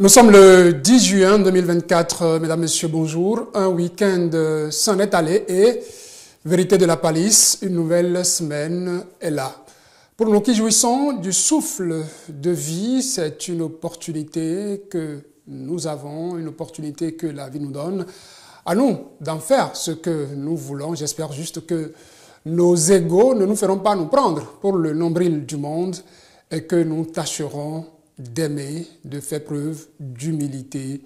Nous sommes le 10 juin 2024, mesdames, messieurs, bonjour. Un week-end s'en est allé et, vérité de la palisse, une nouvelle semaine est là. Pour nous qui jouissons du souffle de vie, c'est une opportunité que nous avons, une opportunité que la vie nous donne. À nous d'en faire ce que nous voulons. J'espère juste que nos égos ne nous feront pas nous prendre pour le nombril du monde et que nous tâcherons d'aimer, de faire preuve d'humilité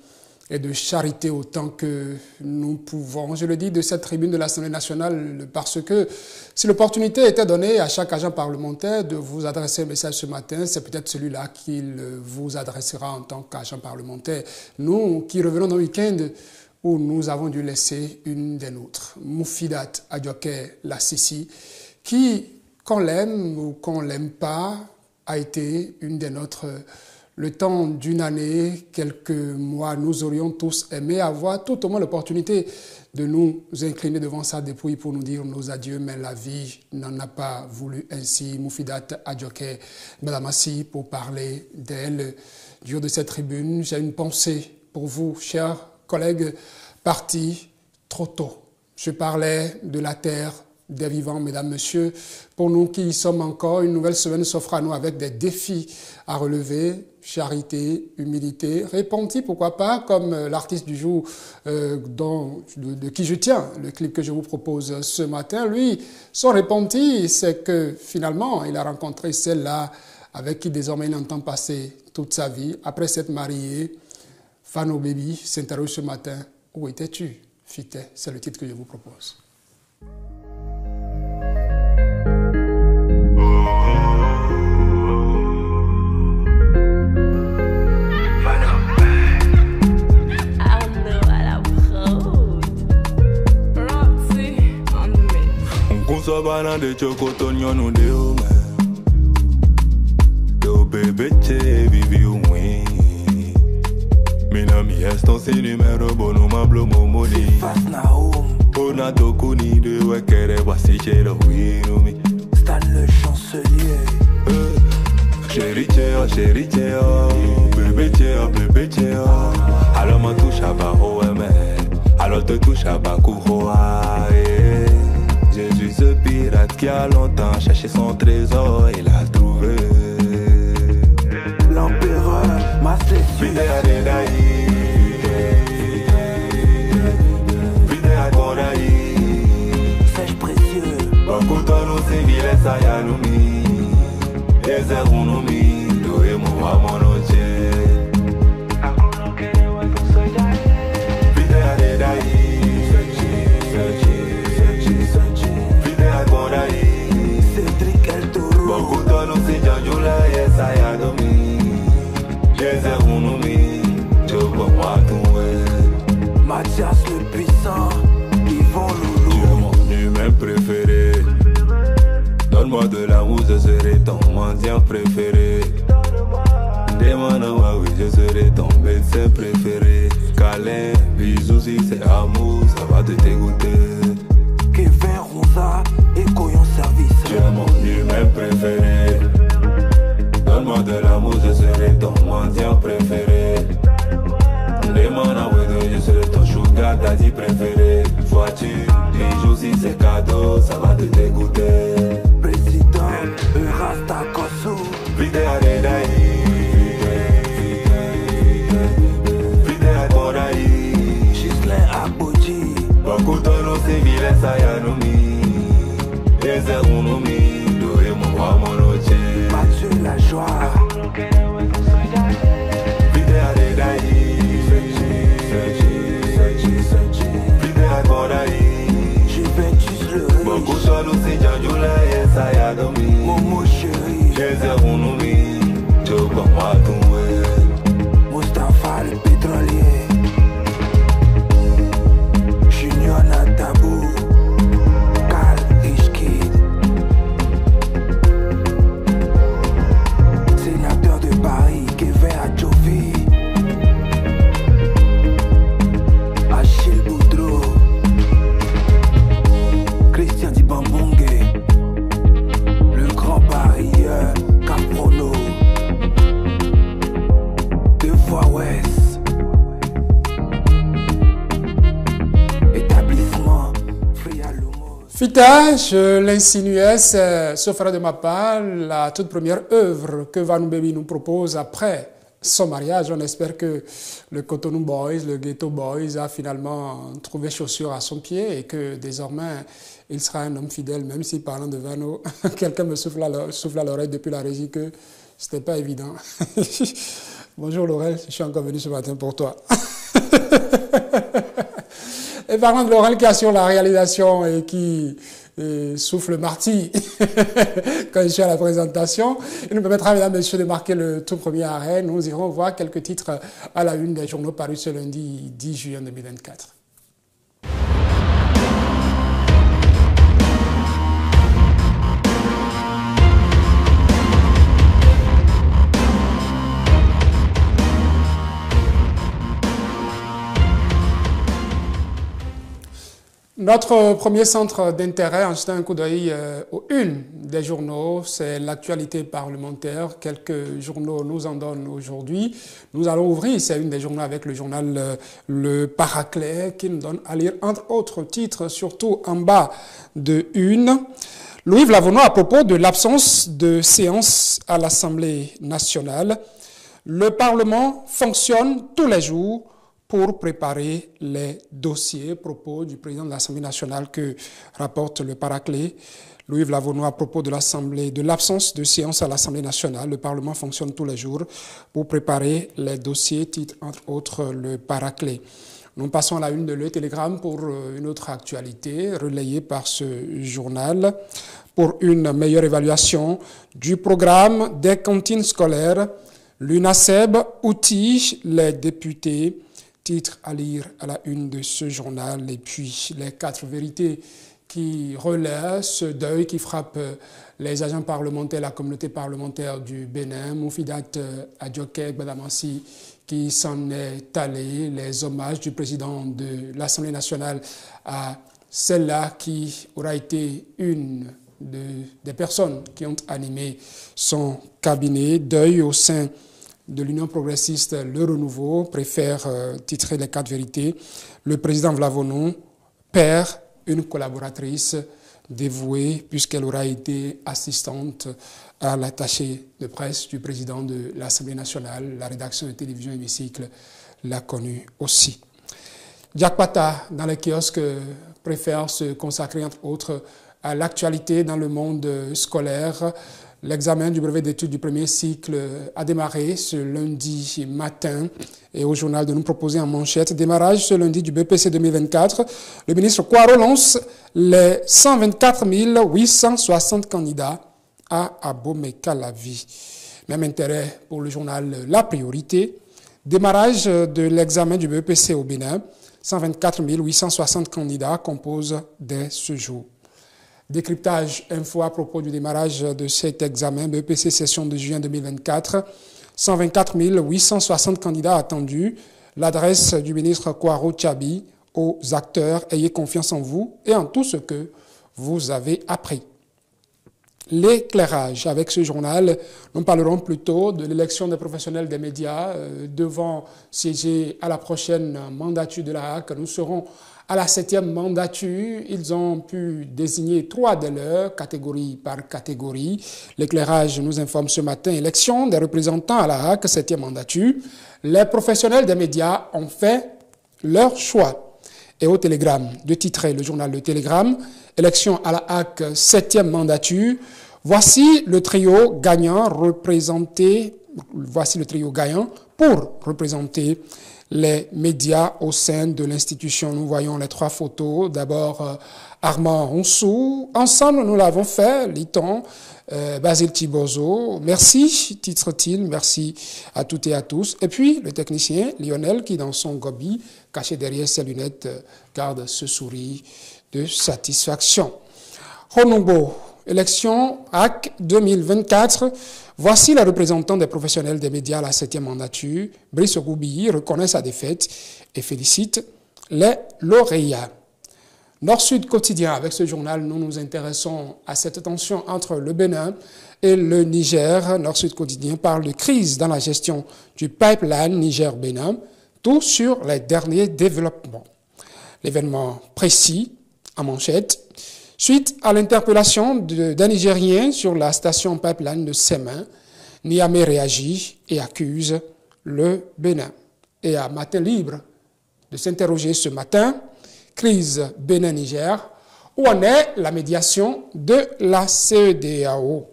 et de charité autant que nous pouvons. Je le dis de cette tribune de l'Assemblée nationale parce que si l'opportunité était donnée à chaque agent parlementaire de vous adresser un message ce matin, c'est peut-être celui-là qu'il vous adressera en tant qu'agent parlementaire. Nous qui revenons d'un week-end où nous avons dû laisser une des nôtres, Moufidat Adjoker Lassisi, qui, qu'on l'aime ou qu'on l'aime pas, a été une des nôtres. Le temps d'une année, quelques mois, nous aurions tous aimé avoir tout au moins l'opportunité de nous incliner devant sa dépouille pour nous dire nos adieux, mais la vie n'en a pas voulu ainsi. Moufidat Adjoker Lassisi, pour parler d'elle, du haut de cette tribune, j'ai une pensée pour vous, chers collègues, partis trop tôt. Je parlais de la terre des vivants, mesdames, messieurs. Pour nous qui y sommes encore, une nouvelle semaine s'offre à nous avec des défis à relever, charité, humilité, répenti, pourquoi pas, comme l'artiste du jour de qui je tiens, le clip que je vous propose ce matin. Lui, son répenti, c'est que finalement, il a rencontré celle-là avec qui désormais il entend passer toute sa vie. Après s'être marié, Fano Baby s'interroge ce matin. Où étais-tu, Fité? C'est le titre que je vous propose. Sabana de chocotonio no deu Teu bebê te vive ruim Mina mi eston se numero bono ma blomo moni Ona tokuni de wekere wasi chero winumi Stan le chancelier Chéri chea, bébé chea Alors ma touche à bas alors te touche à bas Jésus ce pirate qui a longtemps cherché son trésor, il a trouvé l'empereur m'a séduit. Sais-je précieux Bakutano civile sayanumi Ezerunumi Doemo wamonoche Mathias le puissant, Yvon Loulou. Tu es mon humain préféré. Donne-moi de l'amour, je serai ton mendiant préféré. Demande-moi, oui, je serai ton médecin préféré. Câlin, bisous, si c'est amour, ça va te dégoûter. Kevin Ronza et Koyon Service. Tu es mon humain préféré. Donne-moi de l'amour, je serai ton mendiant préféré. Demande-moi, oui, je serai ton sugar daddy préféré. Voiture, bijoux, si c'est cadeau, ça va te dégoûter. Président, Rasta Kosu. Vidéo Redaï. Gislain Aboji. Bakutano civile sayanumi Ezerunumi Doemo wamonoche Mathieu la joie. Vidéo Redaï. Vidéo Redaï. Juventus le riche. Bakutano Sijanjula Esayadomi Momo chéri. Ezerunumi Joba Matumwe Mustapha le pétrolier. Junior Natabou. Carl Ishkid. Fita, je l'insinuais, ce fera de ma part la toute première œuvre que Vanou Baby nous propose après son mariage. On espère que le Cotonou Boys, le Ghetto Boys a finalement trouvé chaussure à son pied et que désormais il sera un homme fidèle, même si parlant de Vanou, quelqu'un me souffle à l'oreille depuis la régie que c'était pas évident. Bonjour Laurel, je suis encore venu ce matin pour toi. Et parlant de Laurel qui assure la réalisation et qui souffle marty quand je suis à la présentation, il nous permettra, mesdames et messieurs, de marquer le tout premier arrêt. Nous irons voir quelques titres à la une des journaux parus ce lundi 10 juin 2024. Notre premier centre d'intérêt, en jetant un coup d'œil aux unes des journaux, c'est l'actualité parlementaire. Quelques journaux nous en donnent aujourd'hui. Nous allons ouvrir ces unes des journaux avec le journal Le Paraclet qui nous donne à lire, entre autres titres, surtout en bas de une. Louis-Yves Lavonneau à propos de l'absence de séance à l'Assemblée nationale. Le Parlement fonctionne tous les jours pour préparer les dossiers. Propos du président de l'Assemblée nationale que rapporte le Paraclet. Louis-Yves Lavonneau à propos de l'absence de séance à l'Assemblée nationale. Le Parlement fonctionne tous les jours pour préparer les dossiers, titre entre autres le Paraclet. Nous passons à la une de Le Télégramme pour une autre actualité relayée par ce journal. Pour une meilleure évaluation du programme des cantines scolaires, l'UNASEB outille les députés. Titre à lire à la une de ce journal. Et puis les 4 vérités qui relaient ce deuil qui frappe les agents parlementaires, la communauté parlementaire du Bénin. Moufidat Adjoké Badamassi qui s'en est allé. Les hommages du président de l'Assemblée nationale à celle-là qui aura été une des personnes qui ont animé son cabinet. Deuil au sein de l'Union progressiste, Le Renouveau préfère titrer les 4 vérités. Le président Lavonneau perd une collaboratrice dévouée puisqu'elle aura été assistante à l'attaché de presse du président de l'Assemblée nationale. La rédaction de télévision Hémicycle l'a connue aussi. Jack Pata, dans les kiosques, préfère se consacrer entre autres à l'actualité dans le monde scolaire. L'examen du brevet d'études du premier cycle a démarré ce lundi matin et au journal de nous proposer en manchette. Démarrage ce lundi du BPC 2024. Le ministre Kouaro lance les 124 860 candidats à Abomey-Calavi. Même intérêt pour le journal La Priorité. Démarrage de l'examen du BPC au Bénin. 124 860 candidats composent dès ce jour. Décryptage info à propos du démarrage de cet examen BPC session de juin 2024. 124 860 candidats attendus. L'adresse du ministre Kouaro Tchabi aux acteurs. Ayez confiance en vous et en tout ce que vous avez appris. L'éclairage. Avec ce journal, nous parlerons plutôt de l'élection des professionnels des médias devant siéger à la prochaine mandature de la HAC. Nous serons à la 7e mandature. Ils ont pu désigner 3 de leurs, catégorie par catégorie. L'éclairage nous informe ce matin, élection des représentants à la HAC, 7e mandature. Les professionnels des médias ont fait leur choix. Et au Télégramme, de titrer le journal Le Télégramme, élection à la HAC, 7e mandature. Voici le trio gagnant pour représenter les médias au sein de l'institution. Nous voyons les 3 photos. D'abord, Armand Onsou. Ensemble, nous l'avons fait, lit-on. Basile Thibozo. Merci, titre-t-il. Merci à toutes et à tous. Et puis, le technicien Lionel, qui dans son gobi, caché derrière ses lunettes, garde ce sourire de satisfaction. Honumbo, élection HAC 2024. Voici les représentants des professionnels des médias à la 7e mandature. Brice Ogoubi reconnaît sa défaite et félicite les lauréats. Nord-Sud quotidien, avec ce journal, nous nous intéressons à cette tension entre le Bénin et le Niger. Nord-Sud quotidien parle de crise dans la gestion du pipeline Niger-Bénin, tout sur les derniers développements. L'événement précis, en manchette, Suite à l'interpellation d'un Nigérien sur la station pipeline de Sémin, Niamey réagit et accuse le Bénin. Et à Matin Libre de s'interroger ce matin, crise Bénin-Niger, où en est la médiation de la CEDEAO.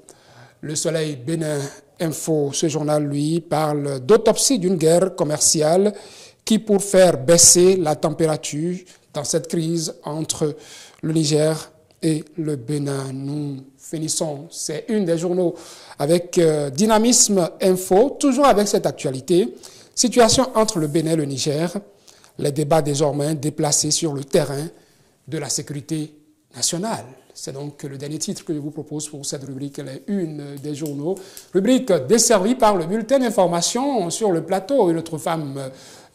Le Soleil Bénin Info, ce journal, lui, parle d'autopsie d'une guerre commerciale qui, pour faire baisser la température dans cette crise entre le Niger et le Bénin. Nous finissons, c'est une des journaux avec Dynamisme Info, toujours avec cette actualité. Situation entre le Bénin et le Niger, les débats désormais déplacés sur le terrain de la sécurité nationale. C'est donc le dernier titre que je vous propose pour cette rubrique, elle est une des journaux. Rubrique desservie par le bulletin d'information sur le plateau. Une autre femme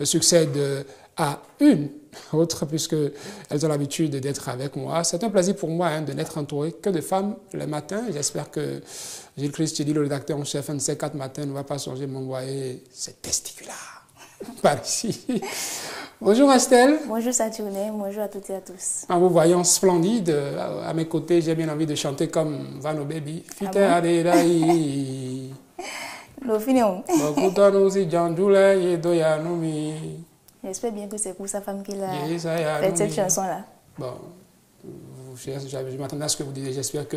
succède à une autre, puisqu'elles ont l'habitude d'être avec moi. C'est un plaisir pour moi de n'être entouré que de femmes le matin. J'espère que Gilles Christidi, le rédacteur en chef, un de ces 4 matins, ne va pas songer de m'envoyer ses testicules par ici. Bonjour Estelle. Bonjour Saturné, bonjour à toutes et à tous. En vous voyant splendide, à mes côtés, j'ai bien envie de chanter comme Vano Baby. Ah bon? J'espère bien que c'est pour sa femme qu'il a fait cette chanson-là. Bon, je m'attendais à ce que vous disiez, j'espère que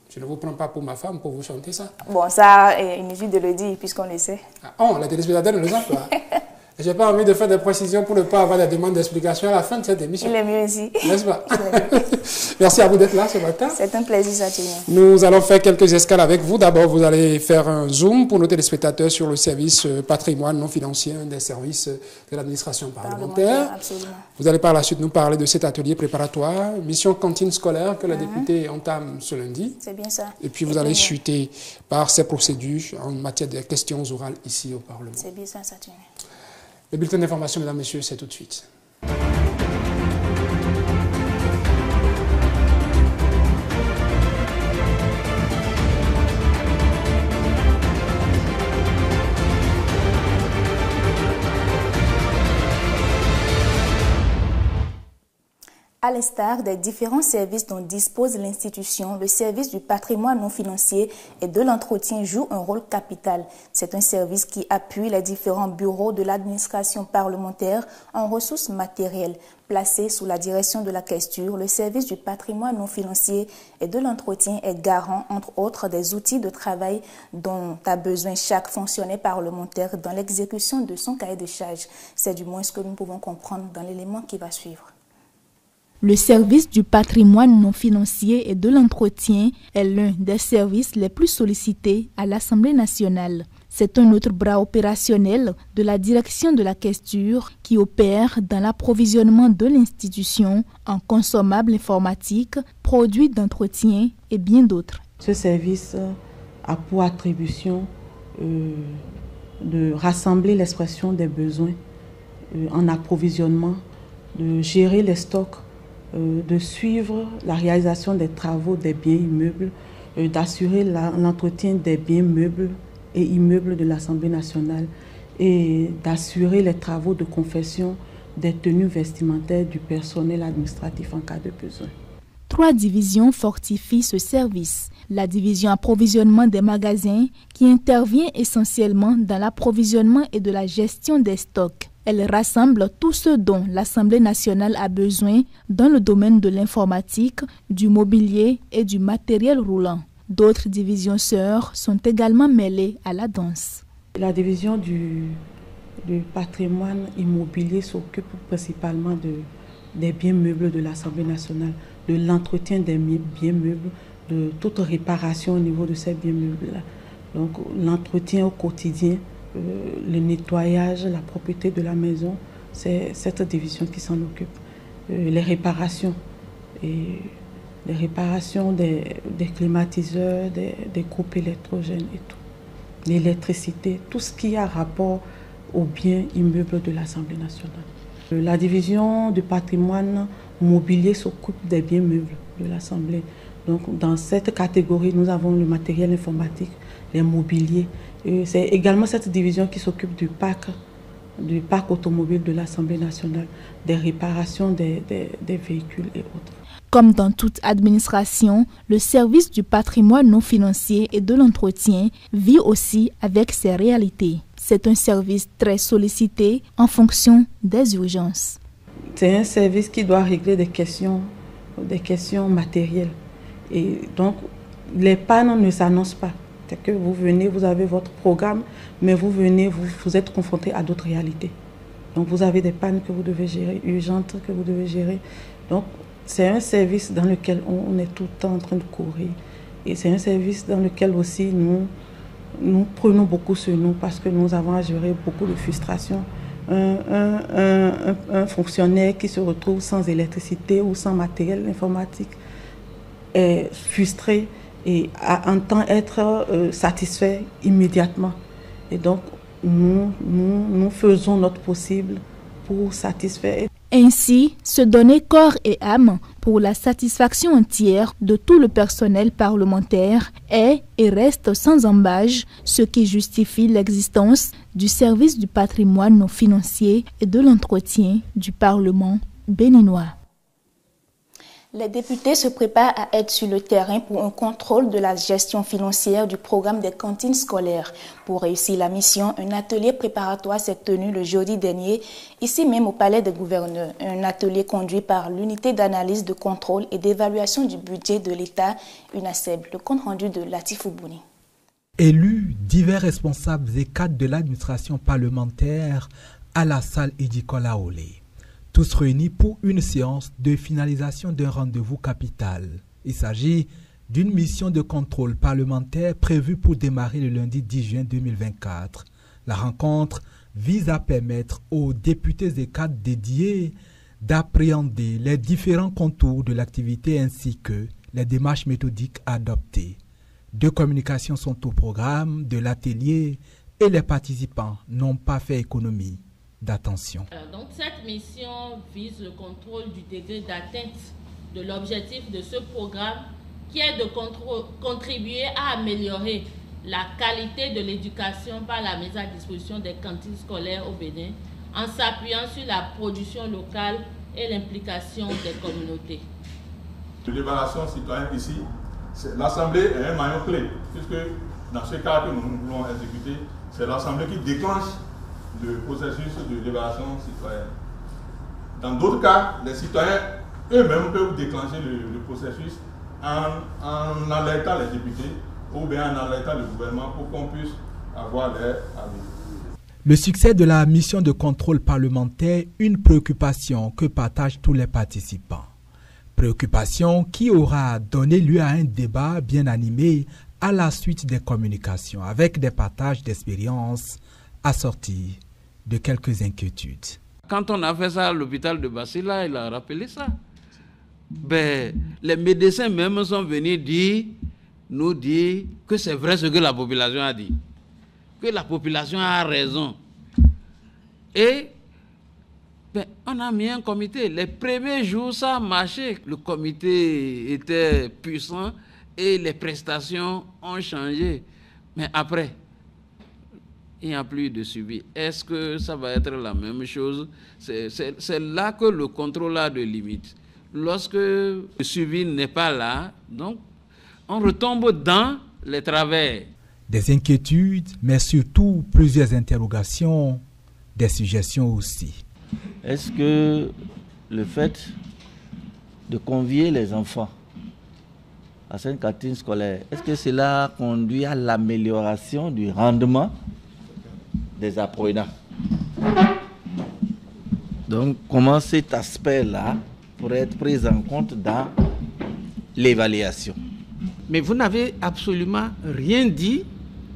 je ne vous prends pas pour ma femme pour vous chanter ça. Bon, ça, inutile de le dire puisqu'on le sait. Ah, oh, la téléspectateur ne le sait pas. Je n'ai pas envie de faire des précisions pour ne pas avoir des demandes d'explication à la fin de cette émission. Il est mieux ici. N'est-ce pas? Merci à vous d'être là ce matin. C'est un plaisir, Saturne. Nous allons faire quelques escales avec vous. D'abord, vous allez faire un zoom pour nos téléspectateurs sur le service patrimoine non financier, un des services de l'administration parlementaire. Absolument. Vous allez par la suite nous parler de cet atelier préparatoire, mission cantine scolaire que la députée entame ce lundi. C'est bien ça. Et puis vous allez chuter par ces procédures en matière de questions orales ici au Parlement. C'est bien ça, Saturne. Le bulletin d'information, mesdames, messieurs, c'est tout de suite. À l'instar des différents services dont dispose l'institution, le service du patrimoine non financier et de l'entretien joue un rôle capital. C'est un service qui appuie les différents bureaux de l'administration parlementaire en ressources matérielles. Placé sous la direction de la Questure, le service du patrimoine non financier et de l'entretien est garant, entre autres, des outils de travail dont a besoin chaque fonctionnaire parlementaire dans l'exécution de son cahier de charges. C'est du moins ce que nous pouvons comprendre dans l'élément qui va suivre. Le service du patrimoine non financier et de l'entretien est l'un des services les plus sollicités à l'Assemblée nationale. C'est un autre bras opérationnel de la direction de la Questure qui opère dans l'approvisionnement de l'institution en consommables informatiques, produits d'entretien et bien d'autres. Ce service a pour attribution de rassembler l'expression des besoins en approvisionnement, de gérer les stocks, de suivre la réalisation des travaux des biens immeubles, d'assurer l'entretien des biens meubles et immeubles de l'Assemblée nationale et d'assurer les travaux de confection des tenues vestimentaires du personnel administratif en cas de besoin. 3 divisions fortifient ce service. La division approvisionnement des magasins qui intervient essentiellement dans l'approvisionnement et de la gestion des stocks. Elle rassemble tout ce dont l'Assemblée nationale a besoin dans le domaine de l'informatique, du mobilier et du matériel roulant. D'autres divisions sœurs sont également mêlées à la danse. La division du patrimoine immobilier s'occupe principalement des biens meubles de l'Assemblée nationale, de l'entretien des biens meubles, de toute réparation au niveau de ces biens meubles-là. Donc l'entretien au quotidien, le nettoyage, la propreté de la maison, c'est cette division qui s'en occupe. Les réparations, des climatiseurs, des groupes électrogènes et tout. L'électricité, tout ce qui a rapport aux biens immeubles de l'Assemblée nationale. La division du patrimoine mobilier s'occupe des biens meubles de l'Assemblée. Donc dans cette catégorie, nous avons le matériel informatique, les mobiliers. C'est également cette division qui s'occupe du parc du parc automobile de l'Assemblée nationale, des réparations des véhicules et autres. Comme dans toute administration, le service du patrimoine non financier et de l'entretien vit aussi avec ses réalités. C'est un service très sollicité en fonction des urgences. C'est un service qui doit régler des questions matérielles. Et donc, les pannes ne s'annoncent pas. C'est que vous venez, vous avez votre programme, mais vous venez, vous êtes confronté à d'autres réalités. Donc, vous avez des pannes que vous devez gérer, urgentes que vous devez gérer. Donc, c'est un service dans lequel on est tout le temps en train de courir. Et c'est un service dans lequel aussi nous prenons beaucoup sur nous parce que nous avons à gérer beaucoup de frustrations. Un fonctionnaire qui se retrouve sans électricité ou sans matériel informatique est frustré et entend être satisfait immédiatement. Et donc, nous faisons notre possible pour satisfaire. Ainsi, se donner corps et âme pour la satisfaction entière de tout le personnel parlementaire est et reste sans embâche, ce qui justifie l'existence du service du patrimoine non financier et de l'entretien du Parlement béninois. Les députés se préparent à être sur le terrain pour un contrôle de la gestion financière du programme des cantines scolaires. Pour réussir la mission, un atelier préparatoire s'est tenu le jeudi dernier, ici même au Palais des Gouverneurs. Un atelier conduit par l'unité d'analyse, de contrôle et d'évaluation du budget de l'État, UNASEB. Le compte rendu de Latif Oubouni. Élus, divers responsables et cadres de l'administration parlementaire à la salle Edikola Olé. Tous réunis pour une séance de finalisation d'un rendez-vous capital. Il s'agit d'une mission de contrôle parlementaire prévue pour démarrer le lundi 10 juin 2024. La rencontre vise à permettre aux députés et cadres dédiés d'appréhender les différents contours de l'activité ainsi que les démarches méthodiques adoptées. 2 communications sont au programme de l'atelier et les participants n'ont pas fait économie d'attention. Donc cette mission vise le contrôle du degré d'atteinte de l'objectif de ce programme qui est de contribuer à améliorer la qualité de l'éducation par la mise à disposition des cantines scolaires au Bénin en s'appuyant sur la production locale et l'implication des communautés. L'évaluation citoyenne ici, l'Assemblée est un maillon clé puisque dans ce cas que nous voulons exécuter, c'est l'Assemblée qui déclenche le processus de l'évaluation citoyenne. Dans d'autres cas, les citoyens eux-mêmes peuvent déclencher le processus en alertant les députés ou bien en alertant le gouvernement pour qu'on puisse avoir leur avis. Le succès de la mission de contrôle parlementaire, une préoccupation que partagent tous les participants. Préoccupation qui aura donné lieu à un débat bien animé à la suite des communications avec des partages d'expériences assorti de quelques inquiétudes. Quand on a fait ça à l'hôpital de Basila, il a rappelé ça. Les médecins même sont venus nous dire que c'est vrai ce que la population a dit. Que la population a raison. Et on a mis un comité. Les premiers jours, ça a marché. Le comité était puissant et les prestations ont changé. Mais après, il n'y a plus de suivi. Est-ce que ça va être la même chose? C'est là que le contrôle a de limites. Lorsque le suivi n'est pas là, donc on retombe dans les travers. Des inquiétudes, mais surtout plusieurs interrogations, des suggestions aussi. Est-ce que le fait de convier les enfants à cette cantine scolaire, est-ce que cela conduit à l'amélioration du rendement des apprenants? Donc, comment cet aspect-là pourrait être pris en compte dans l'évaluation? Mais vous n'avez absolument rien dit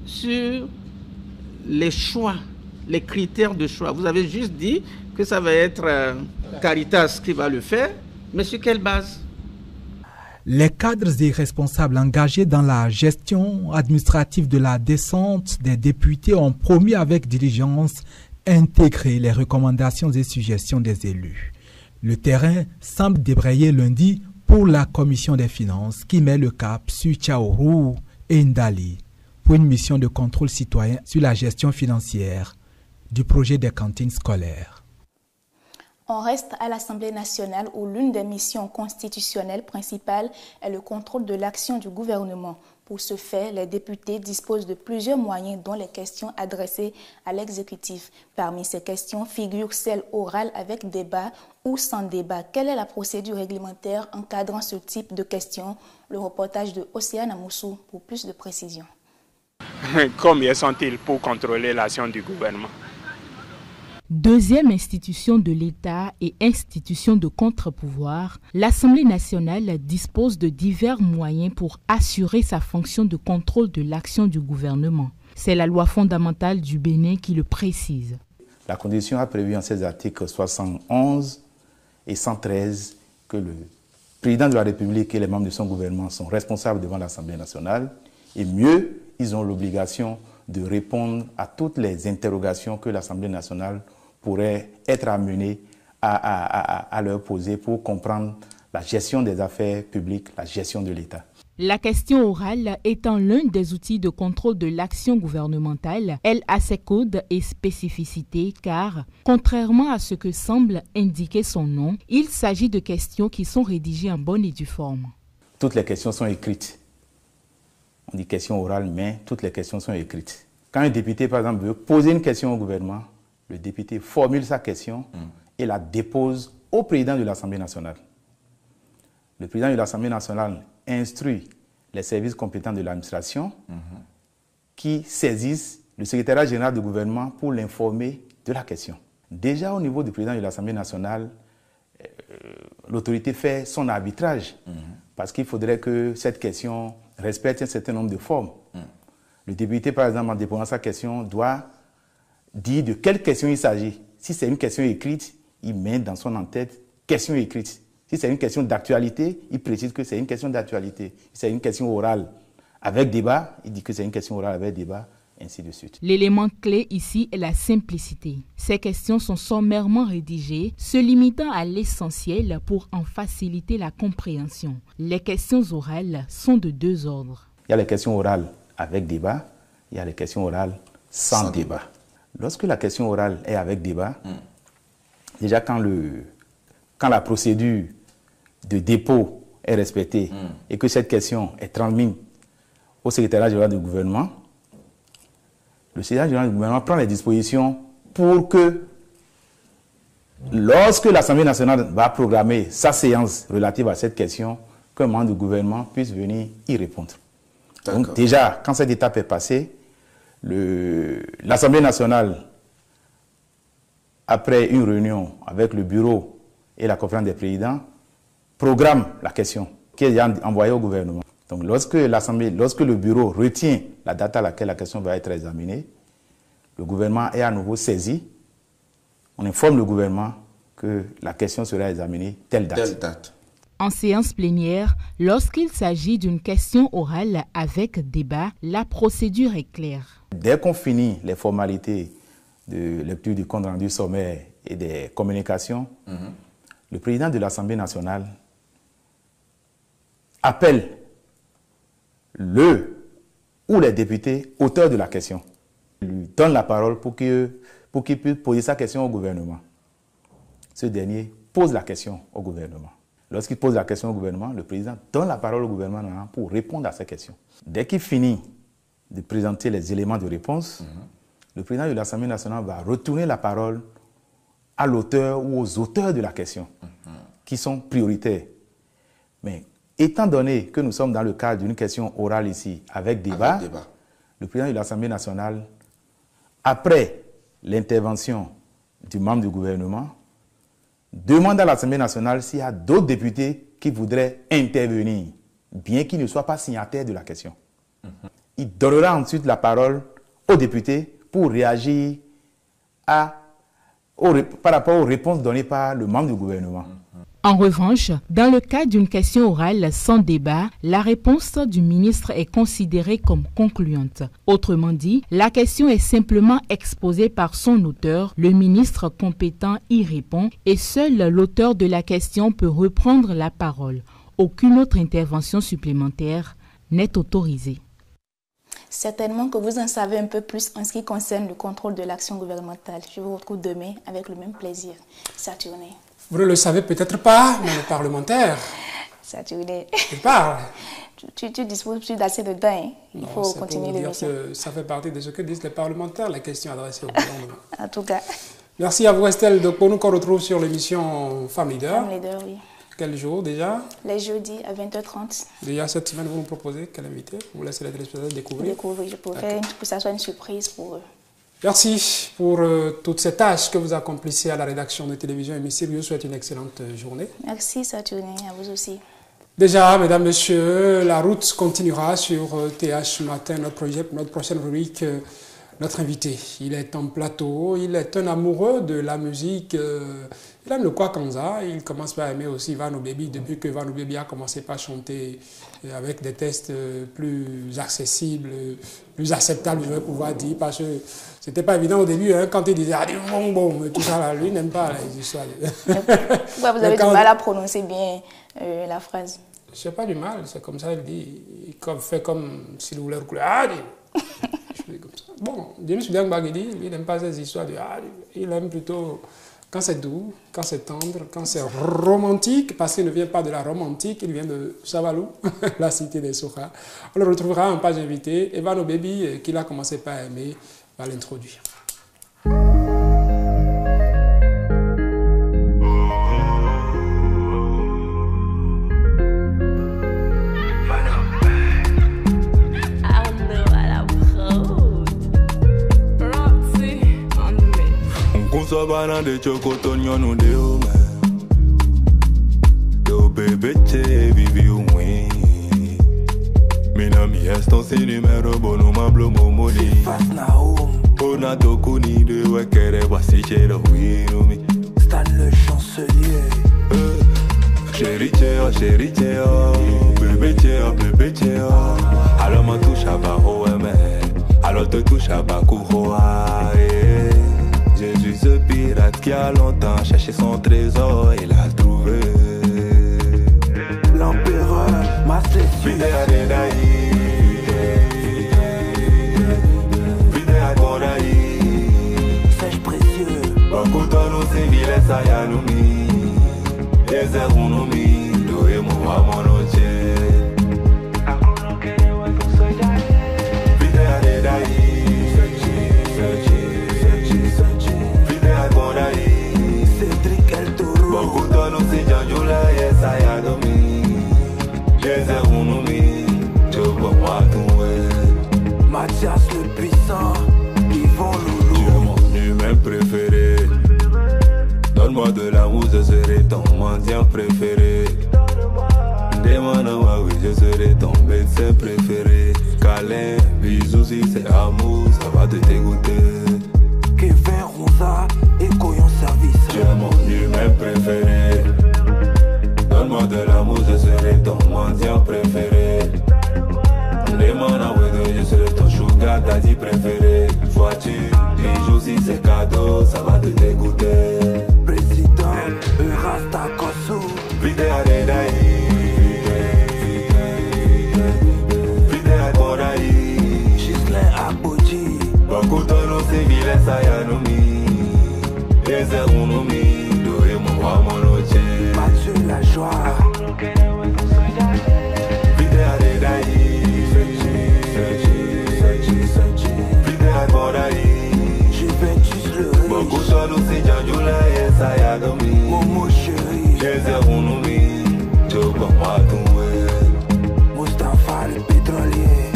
sur les choix, les critères de choix. Vous avez juste dit que ça va être Caritas qui va le faire, mais sur quelle base? Les cadres et responsables engagés dans la gestion administrative de la descente des députés ont promis avec diligence intégrer les recommandations et suggestions des élus. Le terrain semble débrayer lundi pour la commission des finances qui met le cap sur Tchaourou et Ndali pour une mission de contrôle citoyen sur la gestion financière du projet des cantines scolaires. On reste à l'Assemblée nationale où l'une des missions constitutionnelles principales est le contrôle de l'action du gouvernement. Pour ce faire, les députés disposent de plusieurs moyens, dont les questions adressées à l'exécutif. Parmi ces questions figurent celles orales avec débat ou sans débat. Quelle est la procédure réglementaire encadrant ce type de questions? Le reportage de Océane Amoussou pour plus de précision. Combien sont-ils pour contrôler l'action du gouvernement? Deuxième institution de l'État et institution de contre-pouvoir, l'Assemblée nationale dispose de divers moyens pour assurer sa fonction de contrôle de l'action du gouvernement. C'est la loi fondamentale du Bénin qui le précise. La Constitution a prévu en ses articles 71 et 113 que le président de la République et les membres de son gouvernement sont responsables devant l'Assemblée nationale et mieux, ils ont l'obligation de répondre à toutes les interrogations que l'Assemblée nationale pourrait être amenée à leur poser pour comprendre la gestion des affaires publiques, la gestion de l'État. La question orale étant l'un des outils de contrôle de l'action gouvernementale, elle a ses codes et spécificités car, contrairement à ce que semble indiquer son nom, il s'agit de questions qui sont rédigées en bonne et due forme. Toutes les questions sont écrites. On dit question orale, mais toutes les questions sont écrites. Quand un député, par exemple, veut poser une question au gouvernement, le député formule sa question et la dépose au président de l'Assemblée nationale. Le président de l'Assemblée nationale instruit les services compétents de l'administration qui saisissent le secrétariat général du gouvernement pour l'informer de la question. Déjà au niveau du président de l'Assemblée nationale, l'autorité fait son arbitrage parce qu'il faudrait que cette question respecte un certain nombre de formes. Le député, par exemple, en déposant sa question, doit dire de quelle question il s'agit. Si c'est une question écrite, il met dans son en-tête question écrite. Si c'est une question d'actualité, il précise que c'est une question d'actualité. Si c'est une question orale avec débat, il dit que c'est une question orale avec débat, ainsi de suite. L'élément clé ici est la simplicité. Ces questions sont sommairement rédigées, se limitant à l'essentiel pour en faciliter la compréhension. Les questions orales sont de deux ordres. Il y a les questions orales avec débat, il y a les questions orales sans débat. Lorsque la question orale est avec débat, déjà quand la procédure de dépôt est respectée et que cette question est transmise au secrétariat général du gouvernement, le secrétariat général du gouvernement prend les dispositions pour que lorsque l'Assemblée nationale va programmer sa séance relative à cette question, qu'un membre du gouvernement puisse venir y répondre. Donc déjà, quand cette étape est passée, l'Assemblée nationale, après une réunion avec le bureau et la conférence des présidents, programme la question qui est envoyée au gouvernement. Donc lorsque le bureau retient la date à laquelle la question va être examinée, le gouvernement est à nouveau saisi. On informe le gouvernement que la question sera examinée telle date. En séance plénière, lorsqu'il s'agit d'une question orale avec débat, la procédure est claire. Dès qu'on finit les formalités de lecture du compte rendu sommaire et des communications, le président de l'Assemblée nationale appelle le ou les députés auteurs de la question. Il lui donne la parole pour qu'il puisse poser sa question au gouvernement. Ce dernier pose la question au gouvernement. Lorsqu'il pose la question au gouvernement, le président donne la parole au gouvernement pour répondre à ces questions. Dès qu'il finit de présenter les éléments de réponse, le président de l'Assemblée nationale va retourner la parole à l'auteur ou aux auteurs de la question, qui sont prioritaires. Mais étant donné que nous sommes dans le cadre d'une question orale ici, avec débat, le président de l'Assemblée nationale, après l'intervention du membre du gouvernement, demande à l'Assemblée nationale s'il y a d'autres députés qui voudraient intervenir, bien qu'ils ne soient pas signataires de la question. Il donnera ensuite la parole aux députés pour réagir par rapport aux réponses données par le membre du gouvernement. En revanche, dans le cas d'une question orale sans débat, la réponse du ministre est considérée comme concluante. Autrement dit, la question est simplement exposée par son auteur, le ministre compétent y répond et seul l'auteur de la question peut reprendre la parole. Aucune autre intervention supplémentaire n'est autorisée. Certainement que vous en savez un peu plus en ce qui concerne le contrôle de l'action gouvernementale. Je vous retrouve demain avec le même plaisir. Saturné. Vous ne le savez peut-être pas, mais le parlementaire... Saturné. Il parle. Tu disposes plus d'assez de temps. Hein. Il faut continuer l'émission. Ça fait partie de ce que disent les parlementaires, les questions adressées au gouvernement. En tout cas. Merci à vous, Estelle Dokpo, qu'on retrouve sur l'émission Femme Leader. Femme Leader, oui. Quel jour déjà? Les jeudis à 20h30. Déjà cette semaine, vous nous proposez quel invité? Vous laissez les téléspectateurs découvrir? Je pourrais faire que ça soit une surprise pour eux. Merci pour toutes ces tâches que vous accomplissez à la rédaction de Télévision Émissile. Je vous souhaite une excellente journée. Merci, Saturné, à vous aussi. Déjà, mesdames, messieurs, la route continuera sur TH Matin, notre prochaine rubrique. Notre invité, il est en plateau, il est un amoureux de la musique, il aime le Kwakanza, il commence par aimer aussi Vano Baby depuis que Vano Baby a commencé par chanter avec des textes plus accessibles, plus acceptables, je vais pouvoir dire, parce que c'était pas évident au début, hein, quand il disait « Ah, bon, bon », tout ça, là, lui n'aime pas les histoires. Pourquoi vous avez du mal à prononcer bien la phrase? Je n'ai pas du mal, c'est comme ça, il dit, il fait comme s'il voulait reculer. Ah, bon, James Biang Bagidi, il n'aime pas ces histoires de il aime plutôt quand c'est doux, quand c'est tendre, quand c'est romantique, parce qu'il ne vient pas de la romantique, il vient de Savalou, la cité des Soka. On le retrouvera en page invitée. Vano Baby, qu'il a commencé par aimer, va l'introduire. Sabana de chocotonio no de ome. Yo bebé che vivi uwe. Mina mi eston si numero bono mablo momoni. Ona tokuni de wekere wasi chero wirumi. Stan le chancelier. Chéri chea, bébé chea. Alors ma touche à ba OM. Alors te touche à ba kuhoa. Jésus ce pirate qui a longtemps cherché son trésor, il l'a trouvé. L'empereur m'a séduit. Vidéa de Daï, vidéa de Daï. Sèche précieux. Bakuta no singile sayanumi. Yezer unumi, doe moa monoche. Vidéa de Daï. Mathias le puissant, Yvon Loulou. Tu es mon humain préféré. Donne-moi de l'amour, je serai ton mendiant préféré. Demande-moi, oui, je serai ton médecin préféré. Câlin, bisous, si c'est amour, ça va te dégoûter. Kevin Ronza et Koyon Service. Tu es mon humain préféré. Donne-moi de l'amour, je serai ton mendiant préféré. Demande-moi, oui, je serai ton sugar daddy préféré. Voiture, bijoux, si c'est cadeau, ça va te dégoûter. Président, Rasta Kosu. Vidéa de Daï. Vidéa de Daï. Gislain Aboji. Bakuta no singile sayanumi. Yezer unumi. Doe moa monoche. Mathieu la joie. Vidéa de Daï. Vidéa de Daï. Juventus le riche. Bakuta no sinjanjula yesayadomi. Momo chéri. Yezer unumi. Joba matuwe. Mustapha le pétrolier.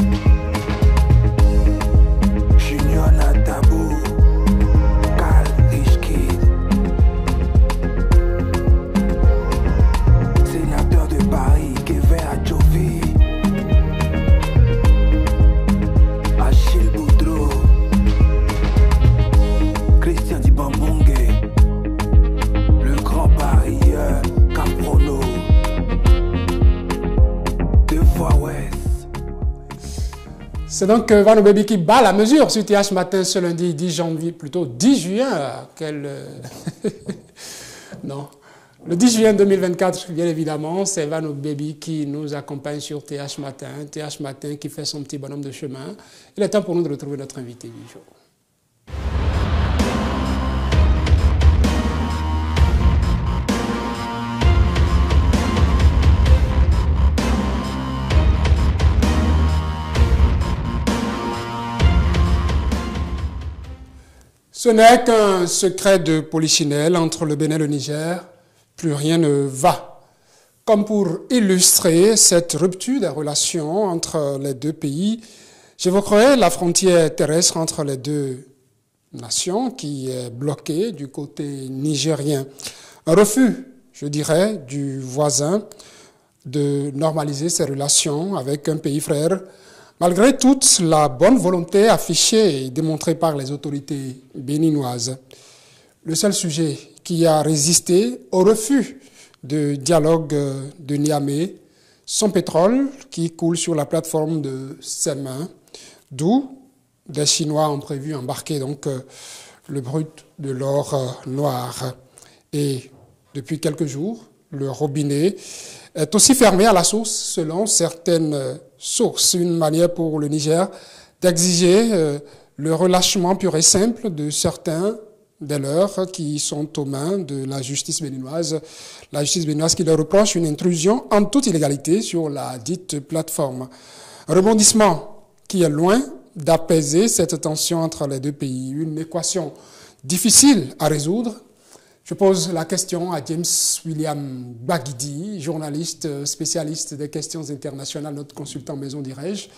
Junior Natabou. Cal Ishkid. Sénateur de Paris, Kevin Adjovi. Achille Boudreau. Christian Dibambongue. Le grand parieur Caprono. Deux fois Ouest. C'est donc Vano Baby qui bat la mesure sur TH Matin ce lundi 10 janvier, plutôt 10 juin. Non, Le 10 juin 2024, bien évidemment, c'est Vano Baby qui nous accompagne sur TH Matin. TH Matin qui fait son petit bonhomme de chemin. Il est temps pour nous de retrouver notre invité du jour. Ce n'est qu'un secret de polichinelle entre le Bénin et le Niger. Plus rien ne va. Comme pour illustrer cette rupture des relations entre les deux pays, j'évoquerai la frontière terrestre entre les deux nations qui est bloquée du côté nigérien. Un refus, je dirais, du voisin de normaliser ses relations avec un pays frère, malgré toute la bonne volonté affichée et démontrée par les autorités béninoises. Le seul sujet qui a résisté au refus de dialogue de Niamey, son pétrole qui coule sur la plateforme de ses mains, d'où des Chinois ont prévu embarquer donc le brut de l'or noir. Et depuis quelques jours, le robinet est aussi fermé à la source selon certaines sources. Une manière pour le Niger d'exiger le relâchement pur et simple de certains des leurs qui sont aux mains de la justice béninoise qui leur reproche une intrusion en toute illégalité sur la dite plateforme. Un rebondissement qui est loin d'apaiser cette tension entre les deux pays, une équation difficile à résoudre. Je pose la question à James William Baguidi, journaliste spécialiste des questions internationales, notre consultant maison d'Irège.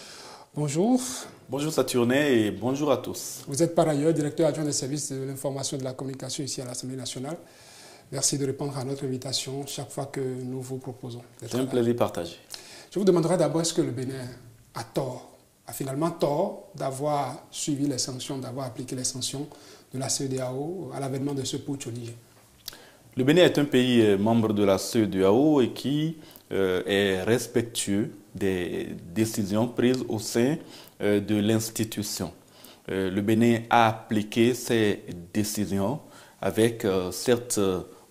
Bonjour. Bonjour Saturnin et bonjour à tous. Vous êtes par ailleurs directeur adjoint des services de l'information et de la communication ici à l'Assemblée nationale. Merci de répondre à notre invitation chaque fois que nous vous proposons. C'est un plaisir partagé. Je vous demanderai d'abord, est-ce que le Bénin a finalement tort d'avoir suivi les sanctions, d'avoir appliqué les sanctions de la CEDEAO à l'avènement de ce putsch au Niger? Le Bénin est un pays membre de la CEDEAO et qui est respectueux des décisions prises au sein de l'institution. Le Bénin a appliqué ces décisions avec certes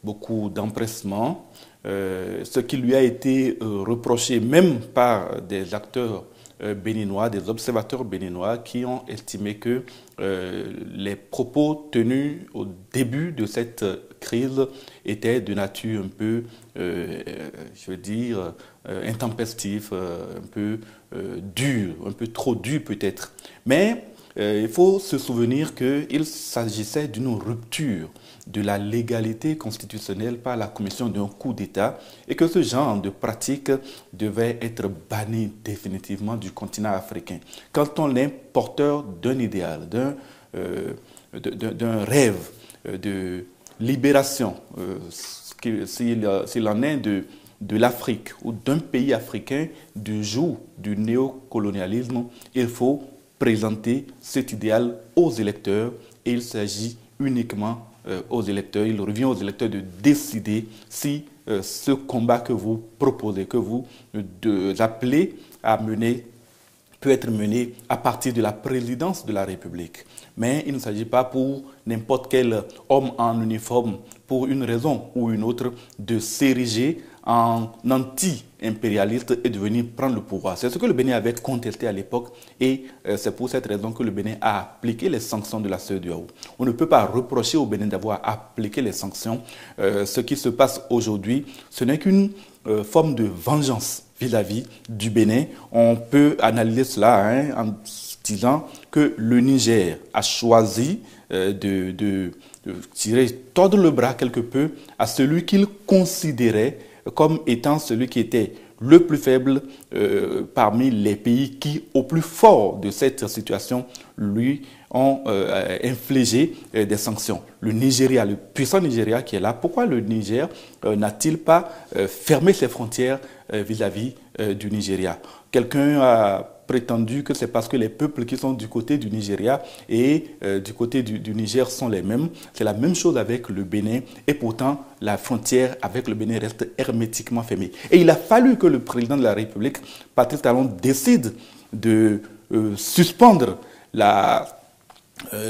beaucoup d'empressement, ce qui lui a été reproché même par des acteurs béninois, des observateurs béninois qui ont estimé que les propos tenus au début de cette crise étaient de nature un peu, je veux dire, intempestifs, un peu durs, un peu trop durs peut-être. Mais il faut se souvenir qu'il s'agissait d'une rupture de la légalité constitutionnelle par la commission d'un coup d'État et que ce genre de pratique devait être banni définitivement du continent africain. Quand on est porteur d'un idéal, d'un rêve de libération, s'il en est de l'Afrique ou d'un pays africain du joug du néocolonialisme, il faut présenter cet idéal aux électeurs et il s'agit uniquement aux électeurs. Il revient aux électeurs de décider si ce combat que vous proposez, que vous appelez à mener, peut être mené à partir de la présidence de la République. Mais il ne s'agit pas pour n'importe quel homme en uniforme, pour une raison ou une autre, de s'ériger en anti-impérialiste et de venir prendre le pouvoir. C'est ce que le Bénin avait contesté à l'époque et c'est pour cette raison que le Bénin a appliqué les sanctions de la CEDEAO. On ne peut pas reprocher au Bénin d'avoir appliqué les sanctions. Ce qui se passe aujourd'hui, ce n'est qu'une forme de vengeance vis-à-vis du Bénin. On peut analyser cela en disant que le Niger a choisi de tordre le bras quelque peu à celui qu'il considérait comme étant celui qui était le plus faible parmi les pays qui, au plus fort de cette situation, lui ont infligé des sanctions. Le Nigeria, le puissant Nigeria qui est là, pourquoi le Niger n'a-t-il pas fermé ses frontières vis-à-vis du Nigeria? Quelqu'un a prétendu que c'est parce que les peuples qui sont du côté du Nigeria et du côté du Niger sont les mêmes. C'est la même chose avec le Bénin et pourtant la frontière avec le Bénin reste hermétiquement fermée. Et il a fallu que le président de la République, Patrice Talon, décide de suspendre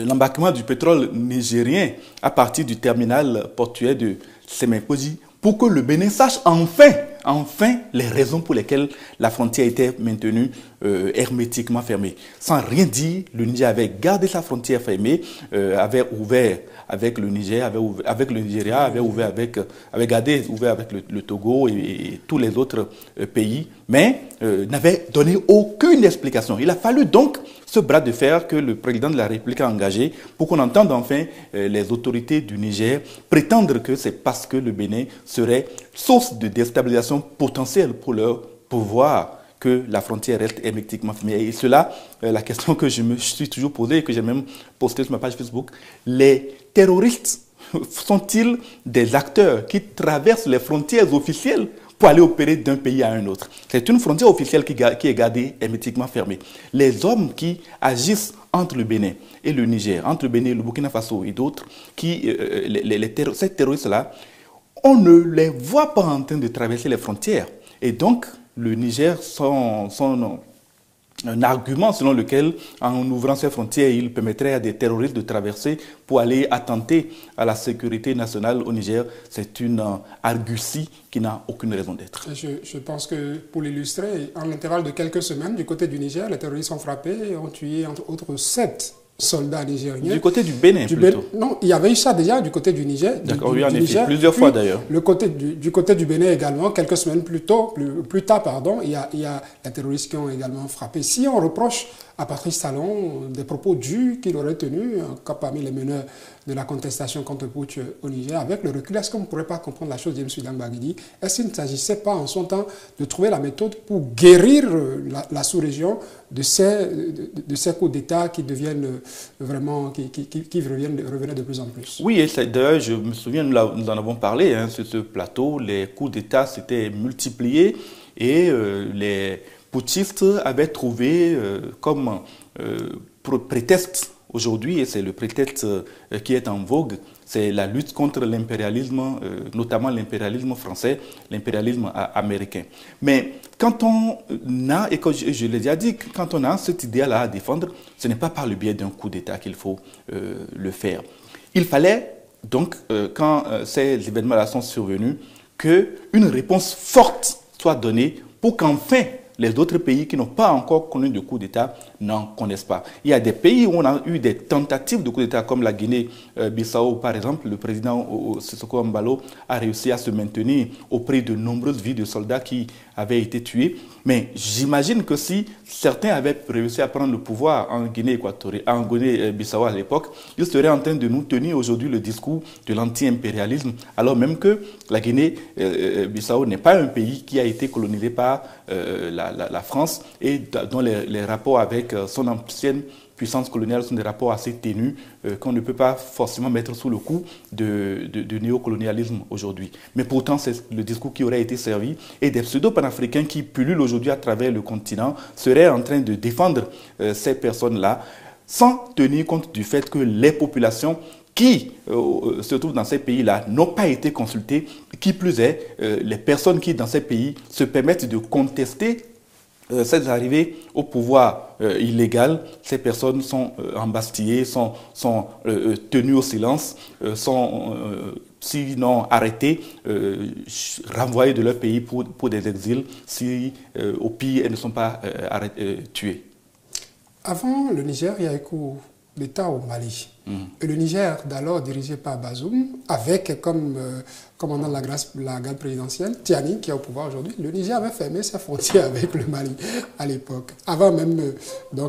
l'embarquement du pétrole nigérien à partir du terminal portuaire de Semenkoji pour que le Bénin sache enfin les raisons pour lesquelles la frontière était maintenue hermétiquement fermée. Sans rien dire, le Niger avait gardé sa frontière fermée, avait ouvert avec le Niger, avait ouvert avec le Nigeria, avait gardé ouvert avec le Togo et tous les autres pays, mais n'avait donné aucune explication. Il a fallu donc ce bras de fer que le président de la République a engagé pour qu'on entende enfin les autorités du Niger prétendre que c'est parce que le Bénin serait source de déstabilisation potentielle pour leur pouvoir que la frontière reste hermétiquement fermée. Et cela, la question que je me suis toujours posée et que j'ai même postée sur ma page Facebook, les terroristes sont-ils des acteurs qui traversent les frontières officielles pour aller opérer d'un pays à un autre? C'est une frontière officielle qui est gardée hermétiquement fermée. Les hommes qui agissent entre le Bénin et le Niger, entre le Bénin, le Burkina Faso et d'autres, ces terroristes-là, on ne les voit pas en train de traverser les frontières. Et donc, le Niger, un argument selon lequel, en ouvrant ses frontières, il permettrait à des terroristes de traverser pour aller attenter à la sécurité nationale au Niger, c'est une argutie qui n'a aucune raison d'être. Je pense que, pour l'illustrer, en l'intervalle de quelques semaines, du côté du Niger, les terroristes ont frappé et ont tué entre autres 7 soldats nigériens. Du côté du Bénin, plutôt. Non, il y avait eu ça déjà du côté du Niger. D'accord, oui, en effet, plusieurs fois d'ailleurs. Du côté du Bénin également, quelques semaines plus tard, il y a les terroristes qui ont également frappé. Si on reproche à Patrice Talon des propos durs qu'il aurait tenus, parmi les meneurs de la contestation contre Putsch au Niger, avec le recul, est-ce qu'on ne pourrait pas comprendre la chose, James Widang-Bagidi? Est-ce qu'il ne s'agissait pas en son temps de trouver la méthode pour guérir la sous-région de ces coups d'État qui deviennent vraiment, qui revenaient de plus en plus? Oui, et d'ailleurs, je me souviens, nous en avons parlé sur ce plateau, les coups d'État s'étaient multipliés et les putschistes avaient trouvé comme prétexte aujourd'hui, et c'est le prétexte qui est en vogue, c'est la lutte contre l'impérialisme, notamment l'impérialisme français, l'impérialisme américain. Mais quand on a, et comme je l'ai déjà dit, quand on a cet idéal-là à défendre, ce n'est pas par le biais d'un coup d'État qu'il faut le faire. Il fallait donc, quand ces événements-là sont survenus, qu'une réponse forte soit donnée pour qu'enfin les autres pays qui n'ont pas encore connu de coup d'État n'en connaissent pas. Il y a des pays où on a eu des tentatives de coup d'État, comme la Guinée-Bissau, par exemple. Le président Sissoko Embalo a réussi à se maintenir au prix de nombreuses vies de soldats qui avaient été tués. Mais j'imagine que si certains avaient réussi à prendre le pouvoir en Guinée-Bissau à l'époque, ils seraient en train de nous tenir aujourd'hui le discours de l'anti-impérialisme, alors même que la Guinée-Bissau n'est pas un pays qui a été colonisé par la France et dont les rapports avec son ancienne puissance coloniale sont des rapports assez ténus qu'on ne peut pas forcément mettre sous le coup de néocolonialisme aujourd'hui. Mais pourtant, c'est le discours qui aurait été servi et des pseudo-panafricains qui pullulent aujourd'hui à travers le continent seraient en train de défendre ces personnes-là sans tenir compte du fait que les populations qui se trouvent dans ces pays-là n'ont pas été consultées. Qui plus est, les personnes qui, dans ces pays, se permettent de contester ces arrivées au pouvoir illégal, ces personnes sont embastillées, sont tenues au silence, sont sinon arrêtées, renvoyées de leur pays pour des exils, si au pire elles ne sont pas tuées. Avant le Niger, il y a eu coup d'État au Mali. Et le Niger, d'alors dirigé par Bazoum, avec comme commandant de la garde présidentielle, Tiani, qui est au pouvoir aujourd'hui, le Niger avait fermé ses frontières avec le Mali à l'époque, avant même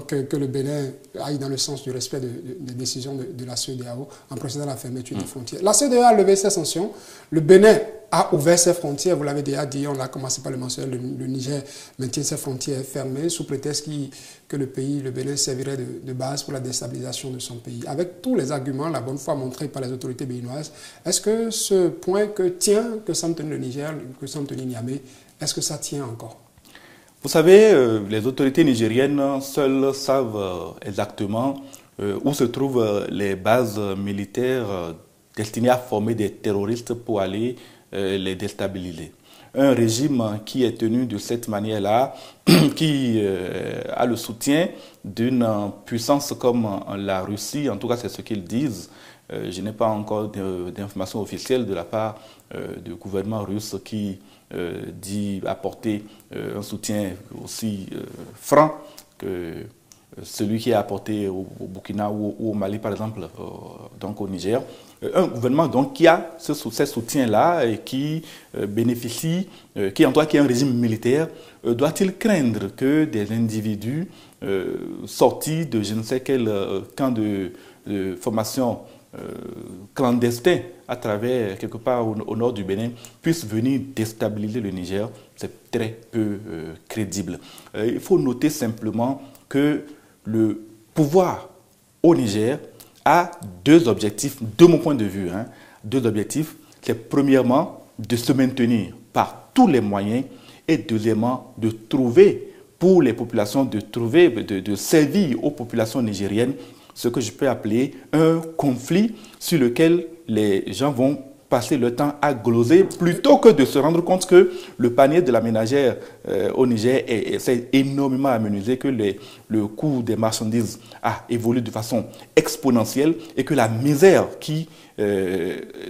que le Bénin aille dans le sens du respect des décisions de la CEDEAO en procédant à la fermeture des frontières. La CEDEAO a levé ses sanctions, le Bénin a ouvert ses frontières, vous l'avez déjà dit, on a commencé par le mentionner, le Niger maintient ses frontières fermées sous prétexte que le Bénin servirait de base pour la déstabilisation de son pays. Avec tous les arguments, la bonne foi montrée par les autorités béninoises, est-ce que ce point que semble tenir le Niger, que semble tenir Niamey, est-ce que ça tient encore? Vous savez, les autorités nigériennes seules savent exactement où se trouvent les bases militaires destinées à former des terroristes pour aller les déstabiliser. Un régime qui est tenu de cette manière-là, qui a le soutien d'une puissance comme la Russie, en tout cas c'est ce qu'ils disent, Je n'ai pas encore d'informations officielles de la part du gouvernement russe qui dit apporter un soutien aussi franc que celui qui est apporté au Burkina ou au Mali, par exemple, donc au Niger. Un gouvernement donc, qui a ce soutien-là et qui bénéficie, qui a un régime militaire, doit-il craindre que des individus sortis de je ne sais quel camp de formation clandestin à travers, quelque part au nord du Bénin, puissent venir déstabiliser le Niger? C'est très peu crédible. Il faut noter simplement que le pouvoir au Niger a deux objectifs, de mon point de vue. Deux objectifs. C'est premièrement de se maintenir par tous les moyens et deuxièmement de trouver pour les populations, de servir aux populations nigériennes ce que je peux appeler un conflit sur lequel les gens vont passer le temps à gloser plutôt que de se rendre compte que le panier de la ménagère au Niger s'est énormément amenuisé, que le coût des marchandises a évolué de façon exponentielle et que la misère qui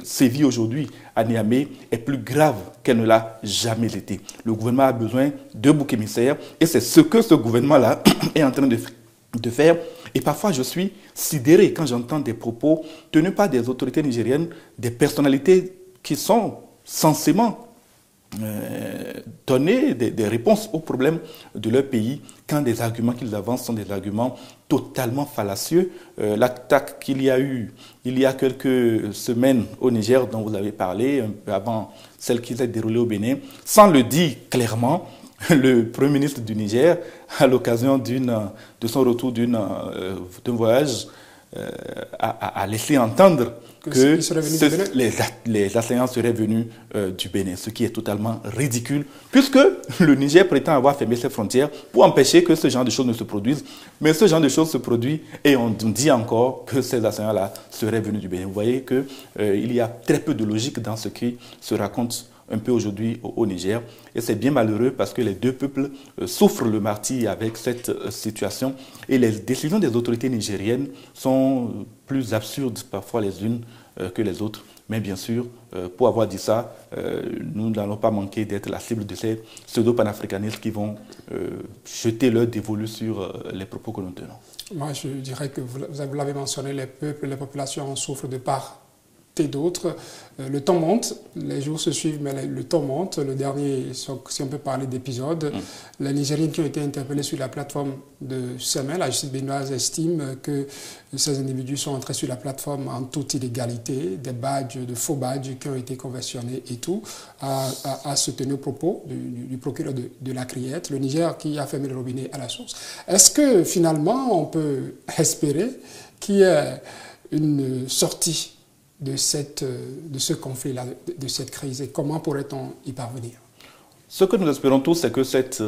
sévit aujourd'hui à Niamey est plus grave qu'elle ne l'a jamais été. Le gouvernement a besoin de boucs émissaires et c'est ce que ce gouvernement-là est en train de faire. Et parfois, je suis sidéré quand j'entends des propos tenus par des autorités nigériennes, des personnalités qui sont censément donner des réponses aux problèmes de leur pays quand des arguments qu'ils avancent sont des arguments totalement fallacieux. L'attaque qu'il y a eu il y a quelques semaines au Niger, dont vous avez parlé, un peu avant celle qui s'est déroulée au Bénin, sans le dire clairement, le Premier ministre du Niger, à l'occasion de son retour d'un voyage, a laissé entendre que les assaillants seraient venus du Bénin, ce qui est totalement ridicule, puisque le Niger prétend avoir fermé ses frontières pour empêcher que ce genre de choses ne se produisent. Mais ce genre de choses se produit et on dit encore que ces assaillants-là seraient venus du Bénin. Vous voyez qu'il y a très peu de logique dans ce qui se raconte un peu aujourd'hui au Niger. Et c'est bien malheureux parce que les deux peuples souffrent le martyre avec cette situation. Et les décisions des autorités nigériennes sont plus absurdes parfois les unes que les autres. Mais bien sûr, pour avoir dit ça, nous n'allons pas manquer d'être la cible de ces pseudo-panafricanistes qui vont jeter leur dévolu sur les propos que nous tenons. Moi, je dirais que vous l'avez mentionné, les peuples, les populations souffrent de part et d'autre. Le temps monte, les jours se suivent, mais le temps monte. Le dernier, si on peut parler d'épisodes, les Nigériens qui ont été interpellés sur la plateforme de Semel, la justice béninoise estime que ces individus sont entrés sur la plateforme en toute illégalité, des badges, de faux badges qui ont été conversionnés et tout, à se tenir au propos du procureur de la Criette, le Niger qui a fermé le robinet à la source. Est-ce que finalement on peut espérer qu'il y ait une sortie de ce conflit-là, de cette crise, et comment pourrait-on y parvenir? Ce que nous espérons tous, c'est que cette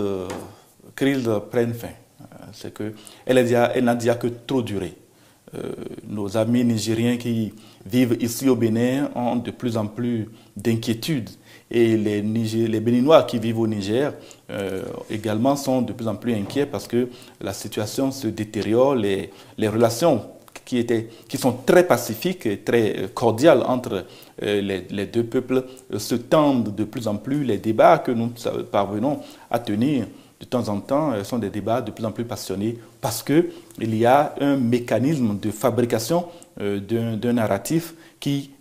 crise prenne fin. C'est qu'elle n'a déjà que trop duré. Nos amis nigériens qui vivent ici au Bénin ont de plus en plus d'inquiétudes. Et les Béninois qui vivent au Niger également sont de plus en plus inquiets parce que la situation se détériore, les relations qui sont très pacifiques et très cordiales entre les deux peuples se tendent de plus en plus. Les débats que nous parvenons à tenir de temps en temps sont des débats de plus en plus passionnés parce qu'il y a un mécanisme de fabrication d'un narratif qui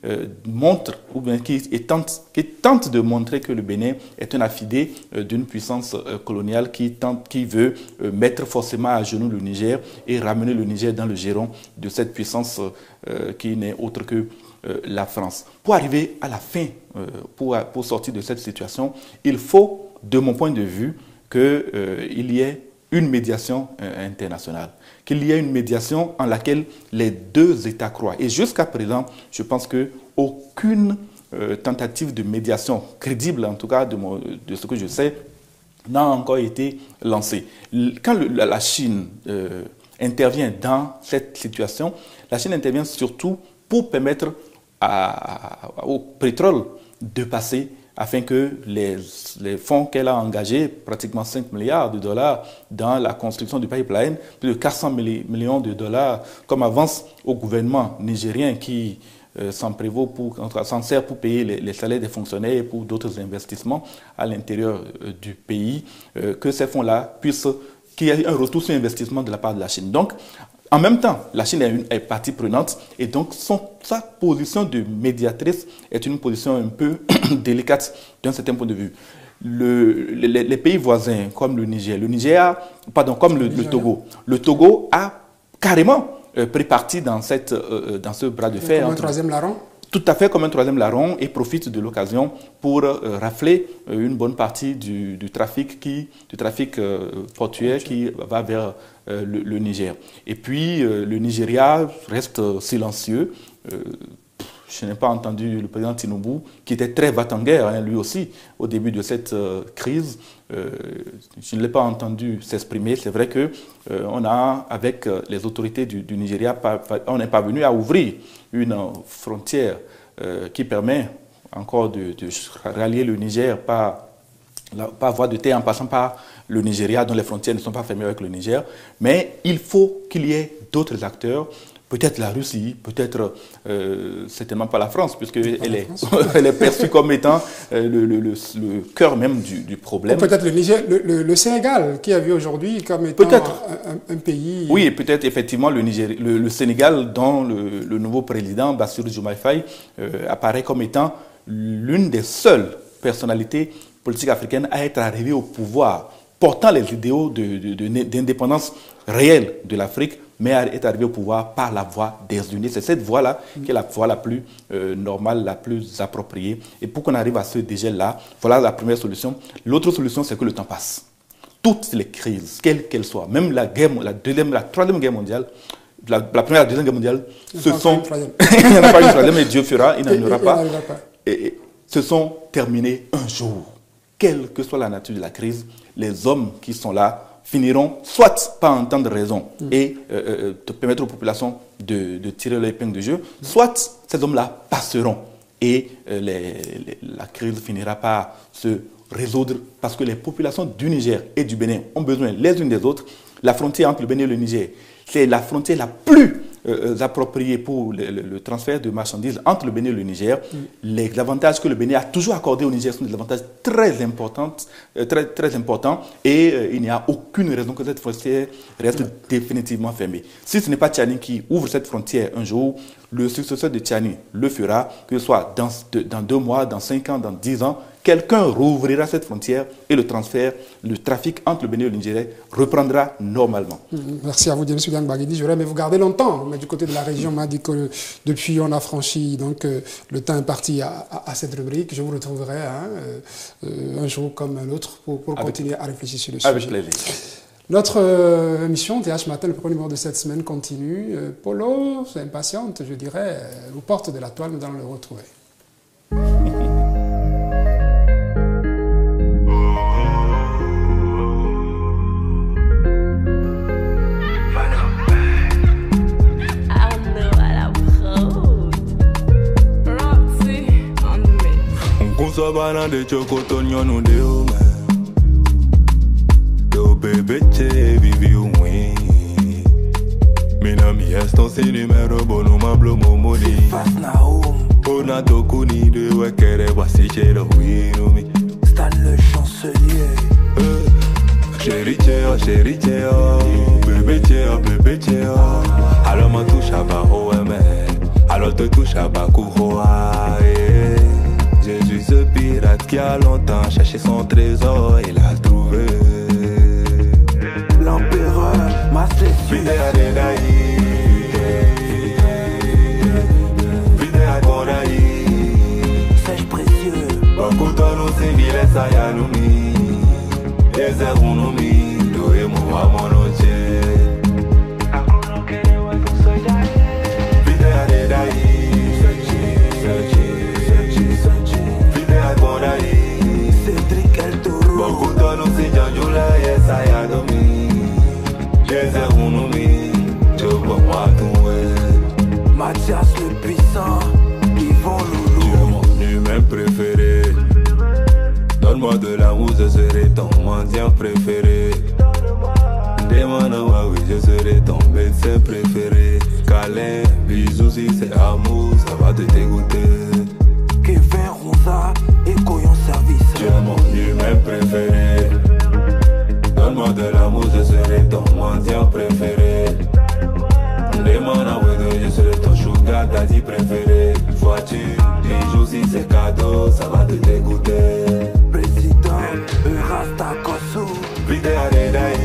montre ou bien qui tente de montrer que le Bénin est un affidé d'une puissance coloniale qui veut mettre forcément à genoux le Niger et ramener le Niger dans le giron de cette puissance qui n'est autre que la France. Pour arriver à la fin, pour sortir de cette situation, il faut, de mon point de vue, qu'il y ait une médiation internationale, qu'il y ait une médiation en laquelle les deux États croient. Et jusqu'à présent, je pense qu'aucune tentative de médiation crédible, en tout cas de ce que je sais, n'a encore été lancée. Quand la Chine intervient dans cette situation, la Chine intervient surtout pour permettre au pétrole de passer afin que les fonds qu'elle a engagés, pratiquement 5 milliards de dollars dans la construction du pipeline, plus de 400 millions de dollars comme avance au gouvernement nigérien qui s'en sert pour payer les salaires des fonctionnaires et pour d'autres investissements à l'intérieur du pays, que ces fonds-là puissent, qu'il y ait un retour sur investissement de la part de la Chine. Donc, en même temps, la Chine est partie prenante et donc sa position de médiatrice est une position un peu délicate d'un certain point de vue. Les pays voisins comme le Niger, comme le Togo. Le Togo a carrément pris parti dans ce bras de fer. Comme un troisième larron? Tout à fait comme un troisième larron et profite de l'occasion pour rafler une bonne partie du trafic portuaire qui va vers le Niger. Et puis le Nigeria reste silencieux. Je n'ai pas entendu le président Tinubu, qui était très va-t-en-guerre, lui aussi, au début de cette crise. Je ne l'ai pas entendu s'exprimer. C'est vrai qu'on a, avec les autorités du Nigeria, on n'est pas venu à ouvrir une frontière qui permet encore de rallier le Niger par voie de terre en passant par le Nigeria, dont les frontières ne sont pas fermées avec le Niger. Mais il faut qu'il y ait d'autres acteurs. Peut-être la Russie, peut-être certainement pas la France, puisqu'elle est perçue comme étant le cœur même du problème. Ou peut-être le Sénégal, qui a vu aujourd'hui comme étant un pays... Oui, peut-être effectivement le Sénégal, dont le nouveau président, Bassirou Diomaye Faye, apparaît comme étant l'une des seules personnalités politiques africaines à être arrivée au pouvoir, portant les idéaux d'indépendance réelle de l'Afrique, mais est arrivé au pouvoir par la voie des unis. C'est cette voie-là qui est la voie la plus normale, la plus appropriée. Et pour qu'on arrive à ce dégel-là, voilà la première solution. L'autre solution, c'est que le temps passe. Toutes les crises, quelles qu'elles soient, même la troisième guerre mondiale, la première et la deuxième guerre mondiale, il n'y en a pas une troisième, et Dieu fera, il n'en aura pas. Et se sont terminées un jour. Quelle que soit la nature de la crise, les hommes qui sont là finiront soit par entendre raison et de permettre aux populations de tirer l'épingle du jeu, soit ces hommes-là passeront et la crise finira par se résoudre parce que les populations du Niger et du Bénin ont besoin les unes des autres. La frontière entre le Bénin et le Niger, c'est la frontière la plus appropriée pour le transfert de marchandises entre le Bénin et le Niger. Les avantages que le Bénin a toujours accordés au Niger sont des avantages très importants et il n'y a aucune raison que cette frontière reste définitivement fermée. Si ce n'est pas Tiani qui ouvre cette frontière un jour, le successeur de Tiani le fera, que ce soit dans 2 mois, dans 5 ans, dans 10 ans, quelqu'un rouvrira cette frontière et le trafic entre le Bénin et le Niger reprendra normalement. Merci à vous, James William Baguedi. J'aurais aimé vous garder longtemps, mais du côté de la région, on m'a dit que depuis on a franchi, donc le temps est parti à cette rubrique. Je vous retrouverai un jour comme l'autre pour continuer à réfléchir sur le sujet. Avec plaisir. Notre émission TH Matin, le premier numéro de cette semaine continue. Polo, c'est impatiente, je dirais, aux portes de la toile, nous allons le retrouver. Sabana de chocotonyo no deo do bebê che vivi umwe mina mi eston si numero bono mablo momoni ona tokuni de wakere wasiche do winumi Stan le chancelier chéri chea bébé chea alors ma touche à ba alors te touche à ba kuhoa Jésus ce pirate qui a longtemps cherché son trésor, il a trouvé l'empereur, ma session Vidéa de Daï Vidéa de Daï Sèche précieux Bakuta no singile sayanumi Eze unumi Doe muwa monoche Akuno kere wa kusojae Vidéa de Daï Cédric El Toro Bakuta no sinjanjula yesa ya domi Yeze unumi Jobo watuwe Mathias le puissant Yvon Loulou Tu es mon humain préféré ouais, oui, je serai ton médecin préféré. Câlin, bisous, si c'est amour, ça va te dégoûter. Kevin Rosa et Koyon Service. Tu es mon humain préféré. Donne-moi de l'amour, je serai ton mendiant préféré. Je serai ton sugar daddy préféré. Voiture, bijoux, si c'est cadeau, ça va te dégoûter. Président, Rasta Kosso. Vite à Redaï,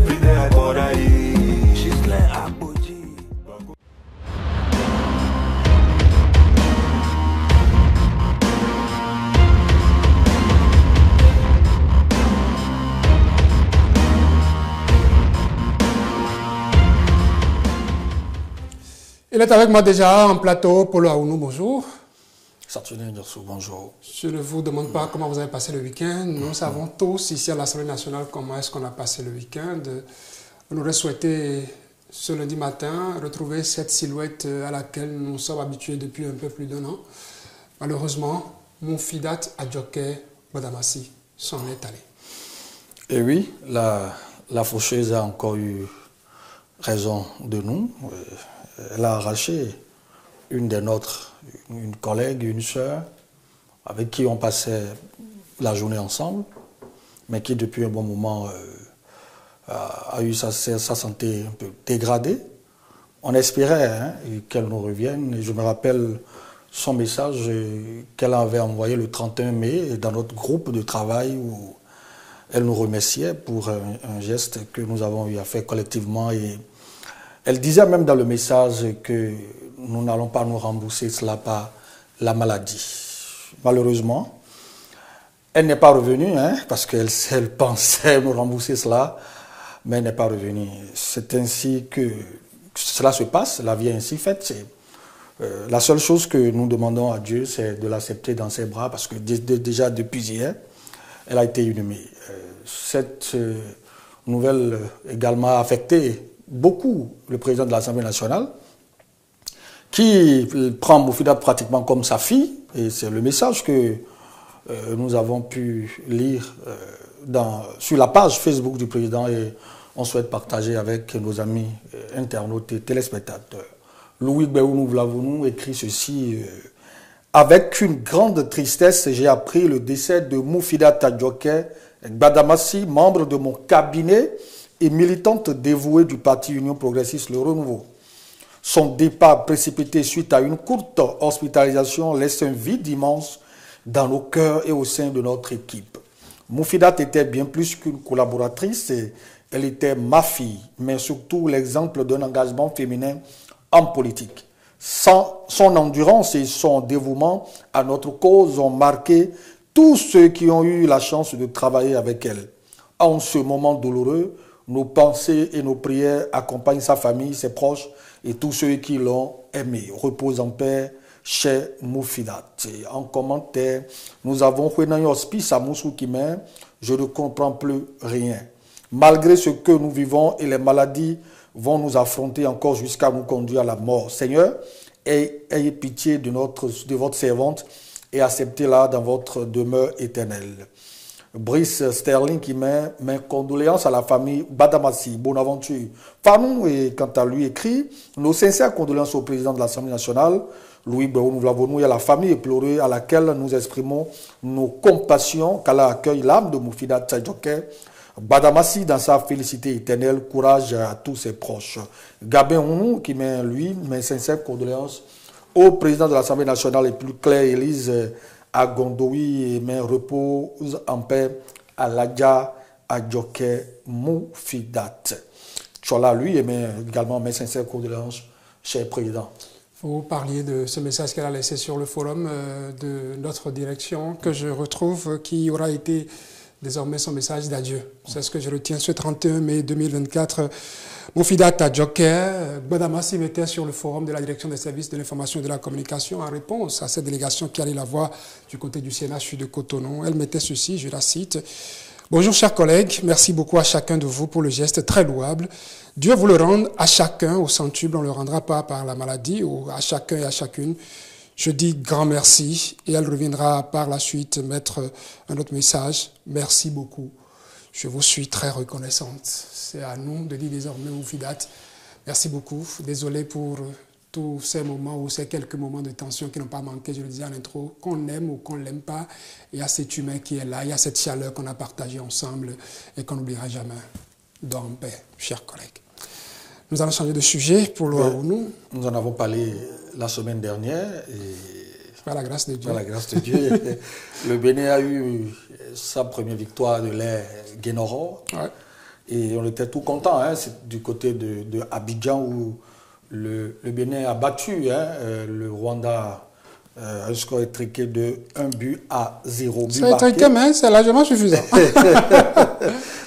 vite à Koraï, Gislain Abodji. Il est avec moi déjà en plateau, Polo Aounou, bonjour. Saturnin Nyossou, bonjour. Je ne vous demande pas comment vous avez passé le week-end. Nous savons tous ici à l'Assemblée nationale comment est-ce qu'on a passé le week-end. On aurait souhaité ce lundi matin retrouver cette silhouette à laquelle nous sommes habitués depuis un peu plus d'1 an. Malheureusement, Moufidat Adjoké Badamassi s'en est allé. Et oui, la faucheuse a encore eu raison de nous. Elle a arraché une des nôtres, une collègue, une sœur, avec qui on passait la journée ensemble, mais qui depuis un bon moment a eu sa santé un peu dégradée. On espérait qu'elle nous revienne, et je me rappelle son message qu'elle avait envoyé le 31 mai dans notre groupe de travail où elle nous remerciait pour un geste que nous avons eu à faire collectivement. Et elle disait même dans le message que nous n'allons pas nous rembourser cela par la maladie. Malheureusement, elle n'est pas revenue, parce qu'elle pensait nous rembourser cela, mais elle n'est pas revenue. C'est ainsi que cela se passe, la vie est ainsi faite. La seule chose que nous demandons à Dieu, c'est de l'accepter dans ses bras, parce que déjà depuis hier, elle a été inhumée. Cette nouvelle également a affecté beaucoup le président de l'Assemblée nationale, qui prend Moufidat pratiquement comme sa fille, et c'est le message que nous avons pu lire sur la page Facebook du président, et on souhaite partager avec nos amis internautes et téléspectateurs. Louis Béounou Vlavounou écrit ceci: avec une grande tristesse, j'ai appris le décès de Moufidat Adjoké Badamassi, membre de mon cabinet et militante dévouée du parti Union Progressiste Le Renouveau. Son départ précipité suite à une courte hospitalisation laisse un vide immense dans nos cœurs et au sein de notre équipe. Moufidat était bien plus qu'une collaboratrice, elle était ma fille, mais surtout l'exemple d'un engagement féminin en politique. Son endurance et son dévouement à notre cause ont marqué tous ceux qui ont eu la chance de travailler avec elle. En ce moment douloureux, nos pensées et nos prières accompagnent sa famille, ses proches et tous ceux qui l'ont aimé. Repose en paix, cher Moufidat. En commentaire, nous avons Huenan Hospice à Moussou-Kimé. Je ne comprends plus rien. Malgré ce que nous vivons et les maladies vont nous affronter encore jusqu'à nous conduire à la mort. Seigneur, ayez pitié de votre servante et acceptez-la dans votre demeure éternelle. Brice Sterling qui met mes condoléances à la famille Badamassi, Bonaventure. Fanou, et quant à lui, écrit nos sincères condoléances au président de l'Assemblée nationale, Louis Béounou et à la famille éplorée à laquelle nous exprimons nos compassions, qu'Allah accueille l'âme de Moufidat Adjoké Badamassi dans sa félicité éternelle, courage à tous ses proches. Gabin Ounou qui met, lui, mes sincères condoléances au président de l'Assemblée nationale et plus clair, Élise Agondoui, et mes repose en paix à Ladja Adjoké Moufidat. Chola, lui, et également mes sincères condoléances, cher président. Vous parliez de ce message qu'elle a laissé sur le forum de notre direction, que je retrouve, qui aura été désormais son message d'adieu. C'est ce que je retiens ce 31 mai 2024. Moufidat Adjoké Badamassi mettait sur le forum de la direction des services de l'information et de la communication en réponse à cette délégation qui allait la voir du côté du CNH de Cotonou. Elle mettait ceci, je la cite: bonjour chers collègues, merci beaucoup à chacun de vous pour le geste très louable. Dieu vous le rende à chacun au centuple, on ne le rendra pas par la maladie, ou à chacun et à chacune. Je dis grand merci et elle reviendra par la suite mettre un autre message. Merci beaucoup. Je vous suis très reconnaissante. C'est à nous de dire désormais Oufidat. Merci beaucoup. Désolé pour tous ces moments ou ces quelques moments de tension qui n'ont pas manqué, je le disais en intro, qu'on aime ou qu'on ne l'aime pas, il y a cet humain qui est là, il y a cette chaleur qu'on a partagée ensemble et qu'on n'oubliera jamais. Dors en paix, chers collègues. Nous allons changer de sujet pour l'Ouaounou. Nous en avons parlé la semaine dernière. Par la grâce de Dieu. Par la grâce de Dieu. Le Bénin a eu sa première victoire de l'ère Guénoro. Ouais. Et on était tout contents. Hein. C'est du côté de Abidjan où le Bénin a battu le Rwanda. Un score étriqué de 1-0. C'est étriqué, mais c'est largement suffisant.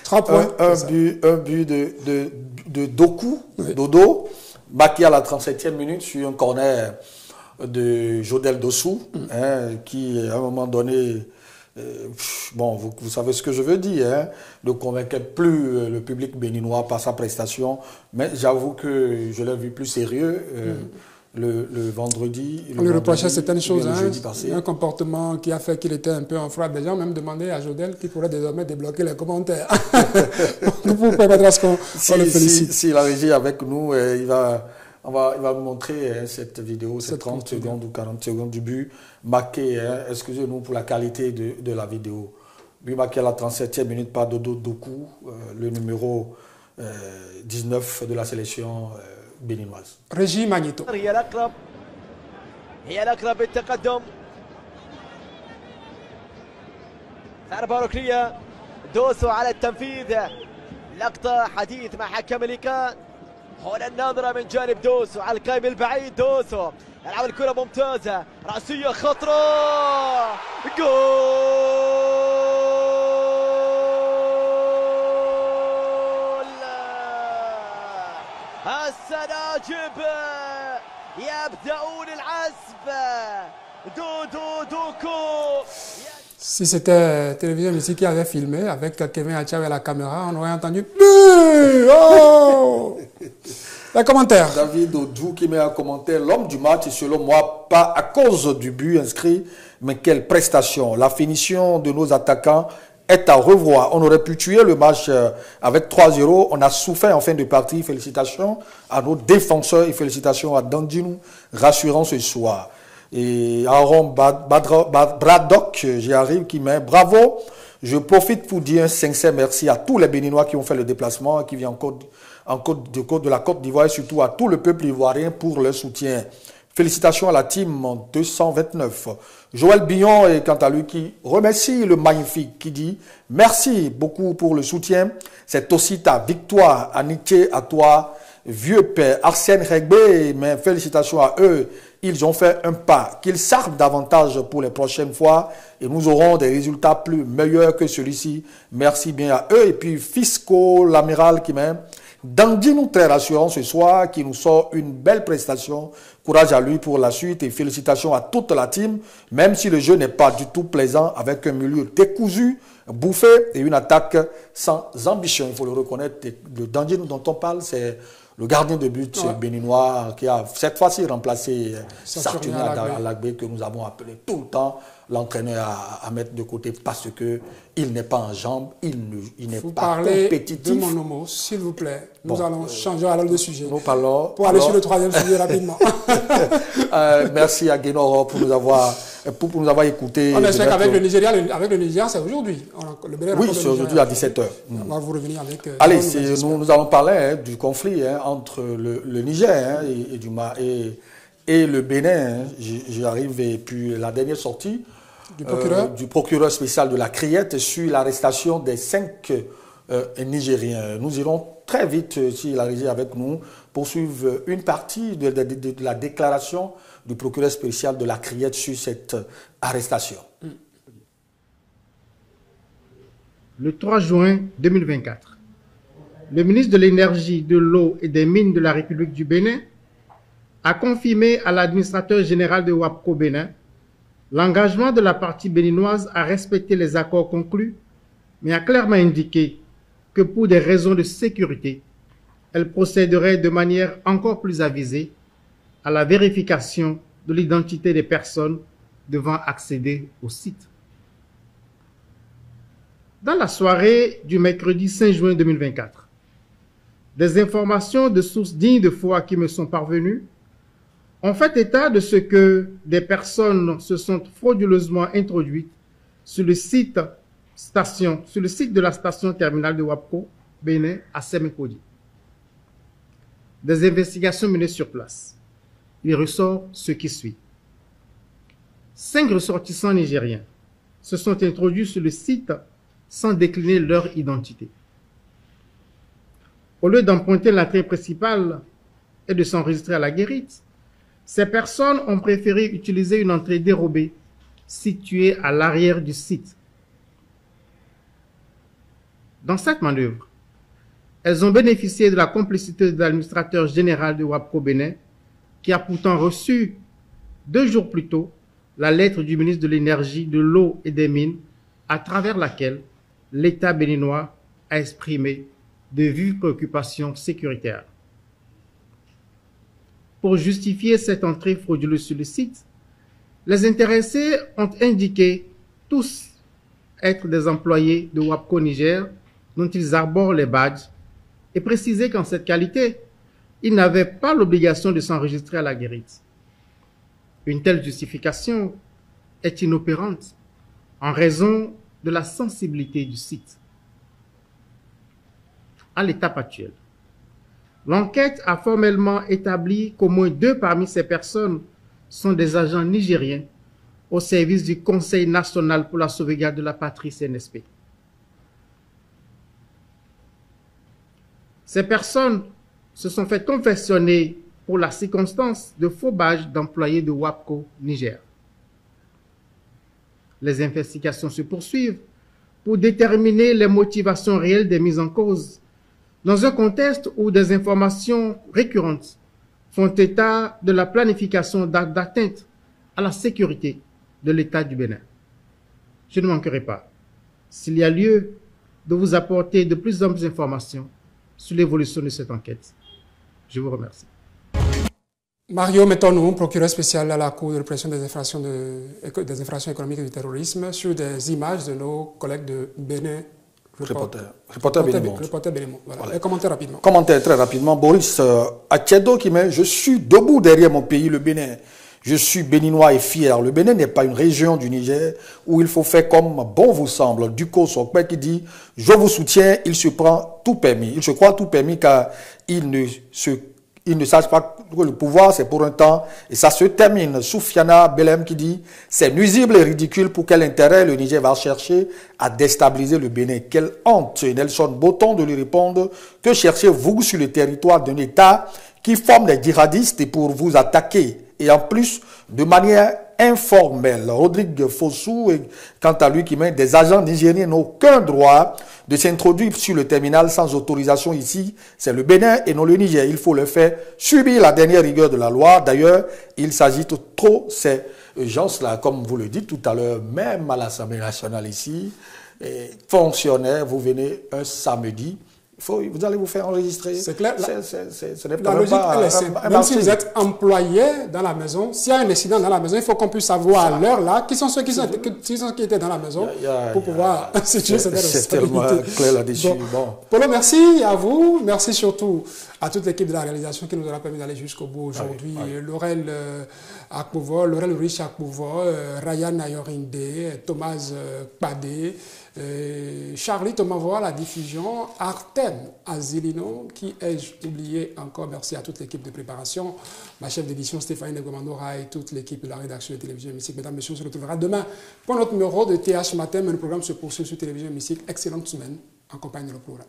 3 points. Un but de Doku, oui. Dodo, marqué à la 37e minute sur un corner de Jodel Dossou, qui à un moment donné, bon, vous savez ce que je veux dire, ne convainquait plus le public béninois par sa prestation, mais j'avoue que je l'ai vu plus sérieux le vendredi. On lui reprochait certaines choses, un comportement qui a fait qu'il était un peu en froid. Des gens ont même demandé à Jodel qu'il pourrait désormais débloquer les commentaires. Vous permettrez à ce qu'on le félicite. Si la régie est avec nous, on va vous montrer cette vidéo, ces 30 secondes ou 40 secondes du but marqué, excusez-nous pour la qualité de la vidéo. But marqué à la 37e minute par Dodo Doku, le numéro 19 de la sélection béninoise. Régie Magneto. هي الأقرب بالتقدم. ضربة ركنية دوسو على التنفيذ. لقطة حديث مع حكم اللقاء. هنا الناظرة من جانب دوسو على القائم البعيد. دوسو يلعب الكرة ممتازة رأسية خطرة. جول السناجب يبدأون العزف. دودو دوكو. Si c'était Télévision Musique qui avait filmé avec Kevin Achaw à la caméra, on aurait entendu oh les commentaires. David Odou qui met un commentaire. L'homme du match, selon moi, pas à cause du but inscrit, mais quelle prestation. La finition de nos attaquants est à revoir. On aurait pu tuer le match avec 3-0. On a souffert en fin de partie. Félicitations à nos défenseurs et félicitations à Dandinou, rassurant ce soir. Et Aaron Braddock, j'y arrive, qui met bravo. Je profite pour dire un sincère merci à tous les Béninois qui ont fait le déplacement, qui viennent de la Côte d'Ivoire et surtout à tout le peuple ivoirien pour leur soutien. Félicitations à la team 229. Joël Billon est quant à lui qui remercie le magnifique, qui dit merci beaucoup pour le soutien. C'est aussi ta victoire, amitié à toi, vieux père Arsène Regbé. Mais félicitations à eux. Ils ont fait un pas, qu'ils s'arment davantage pour les prochaines fois et nous aurons des résultats plus meilleurs que celui-ci. Merci bien à eux. Et puis Fisco, l'amiral qui m'aime, Dandy nous très rassurant ce soir, qui nous sort une belle prestation. Courage à lui pour la suite et félicitations à toute la team, même si le jeu n'est pas du tout plaisant avec un milieu décousu, bouffé et une attaque sans ambition. Il faut le reconnaître. Le Dandy dont on parle, c'est le gardien de but béninois qui a cette fois-ci remplacé Saturnin Alagbé, que nous avons appelé tout le temps l'entraîneur à mettre de côté parce qu'il n'est pas en jambes, il n'est pas compétitif. De mon homo, s'il vous plaît. Nous allons changer alors de sujet. Nous parlons. Pour aller sur le troisième sujet rapidement. Merci à Guénoro pour nous avoir écoutés. On espère qu'avec le Nigeria, c'est aujourd'hui. Oui, c'est aujourd'hui à 17h. On va vous revenir avec... Allez, nous allons parler du conflit entre le Niger et le Bénin. J'y arrive et puis la dernière sortie du procureur spécial de la Criette sur l'arrestation des 5 Nigériens. Nous irons très vite, si la régie est avec nous, poursuivre une partie de la déclaration du procureur spécial de la Criette sur cette arrestation. Le 3 juin 2024, le ministre de l'Énergie, de l'Eau et des Mines de la République du Bénin a confirmé à l'administrateur général de WAPCO Bénin l'engagement de la partie béninoise à respecter les accords conclus, mais a clairement indiqué que pour des raisons de sécurité, elle procéderait de manière encore plus avisée à la vérification de l'identité des personnes devant accéder au site. Dans la soirée du mercredi 5 juin 2024, des informations de sources dignes de foi qui me sont parvenues ont fait état de ce que des personnes se sont frauduleusement introduites sur le site de la station terminale de WAPCO, Bénin, à Sémékodi. Des investigations menées sur place. Il ressort ce qui suit. 5 ressortissants nigériens se sont introduits sur le site sans décliner leur identité. Au lieu d'emprunter l'entrée principale et de s'enregistrer à la guérite, ces personnes ont préféré utiliser une entrée dérobée située à l'arrière du site. Dans cette manœuvre, elles ont bénéficié de la complicité de l'administrateur général de WAPCO Bénin, qui a pourtant reçu 2 jours plus tôt la lettre du ministre de l'Énergie, de l'Eau et des Mines, à travers laquelle l'État béninois a exprimé de vives préoccupations sécuritaires. Pour justifier cette entrée frauduleuse sur le site, les intéressés ont indiqué tous être des employés de WAPCO Niger dont ils arborent les badges et précisé qu'en cette qualité, ils n'avaient pas l'obligation de s'enregistrer à la guérite. Une telle justification est inopérante en raison de la sensibilité du site. À l'étape actuelle, l'enquête a formellement établi qu'au moins 2 parmi ces personnes sont des agents nigériens au service du Conseil national pour la sauvegarde de la patrie CNSP. Ces personnes se sont fait confectionner pour la circonstance de faux badges d'employés de WAPCO Niger. Les investigations se poursuivent pour déterminer les motivations réelles des mises en cause, dans un contexte où des informations récurrentes font état de la planification d'actes d'atteinte à la sécurité de l'État du Bénin. Je ne manquerai pas, s'il y a lieu, de vous apporter de plus amples informations sur l'évolution de cette enquête. Je vous remercie. Mario Metonou, procureur spécial à la Cour de répression des infractions économiques et du terrorisme, sur des images de nos collègues de Bénin. Reporter Bénin. Voilà. Commentaire rapidement. Commentaire très rapidement. Boris Atchedo qui met « Je suis debout derrière mon pays, le Bénin. Je suis béninois et fier. Le Bénin n'est pas une région du Niger où il faut faire comme bon vous semble. » Duko Sokpe qui dit « Je vous soutiens, il se prend tout permis. Il se croit tout permis car il ne sache pas que le pouvoir c'est pour un temps et ça se termine. » Soufiana Belem qui dit « C'est nuisible et ridicule. Pour quel intérêt le Niger va chercher à déstabiliser le Bénin? Quelle honte. » Nelson Boton de lui répondre « Que cherchez-vous sur le territoire d'un État qui forme des djihadistes et pour vous attaquer et en plus de manière informelle. » Rodrigue Fossou, quant à lui, qui met « Des agents nigériens n'ont aucun droit de s'introduire sur le terminal sans autorisation ici. C'est le Bénin et non le Niger. Il faut le faire subir la dernière rigueur de la loi. D'ailleurs, il s'agit trop ces gens-là, comme vous le dites tout à l'heure, même à l'Assemblée nationale ici, fonctionnaires, vous venez un samedi, vous allez vous faire enregistrer. C'est clair. Ce n'est la pas logique, elle est simple. Même si vous êtes employé dans la maison, s'il y a un incident dans la maison, il faut qu'on puisse savoir à l'heure là qui sont ceux qui étaient dans la maison pour pouvoir situer cette responsabilité. C'est tellement clair là-dessus. Bon. Paulo, merci à vous. Merci surtout à toute l'équipe de la réalisation qui nous aura permis d'aller jusqu'au bout aujourd'hui. Laurel Akpouvo, Laurel Rich Akpouvo, Ryan Ayorinde, Thomas Padé, Charlie Tomavo à la diffusion, Artem Azilino, qui ai-je oublié encore, merci à toute l'équipe de préparation, ma chef d'édition Stéphanie Negomandora et toute l'équipe de la rédaction de Télévision Hémicycle. Mesdames, Messieurs, on se retrouvera demain pour notre numéro de TH Matin, mais le programme se poursuit sur Télévision Hémicycle. Excellente semaine en compagnie de le programme.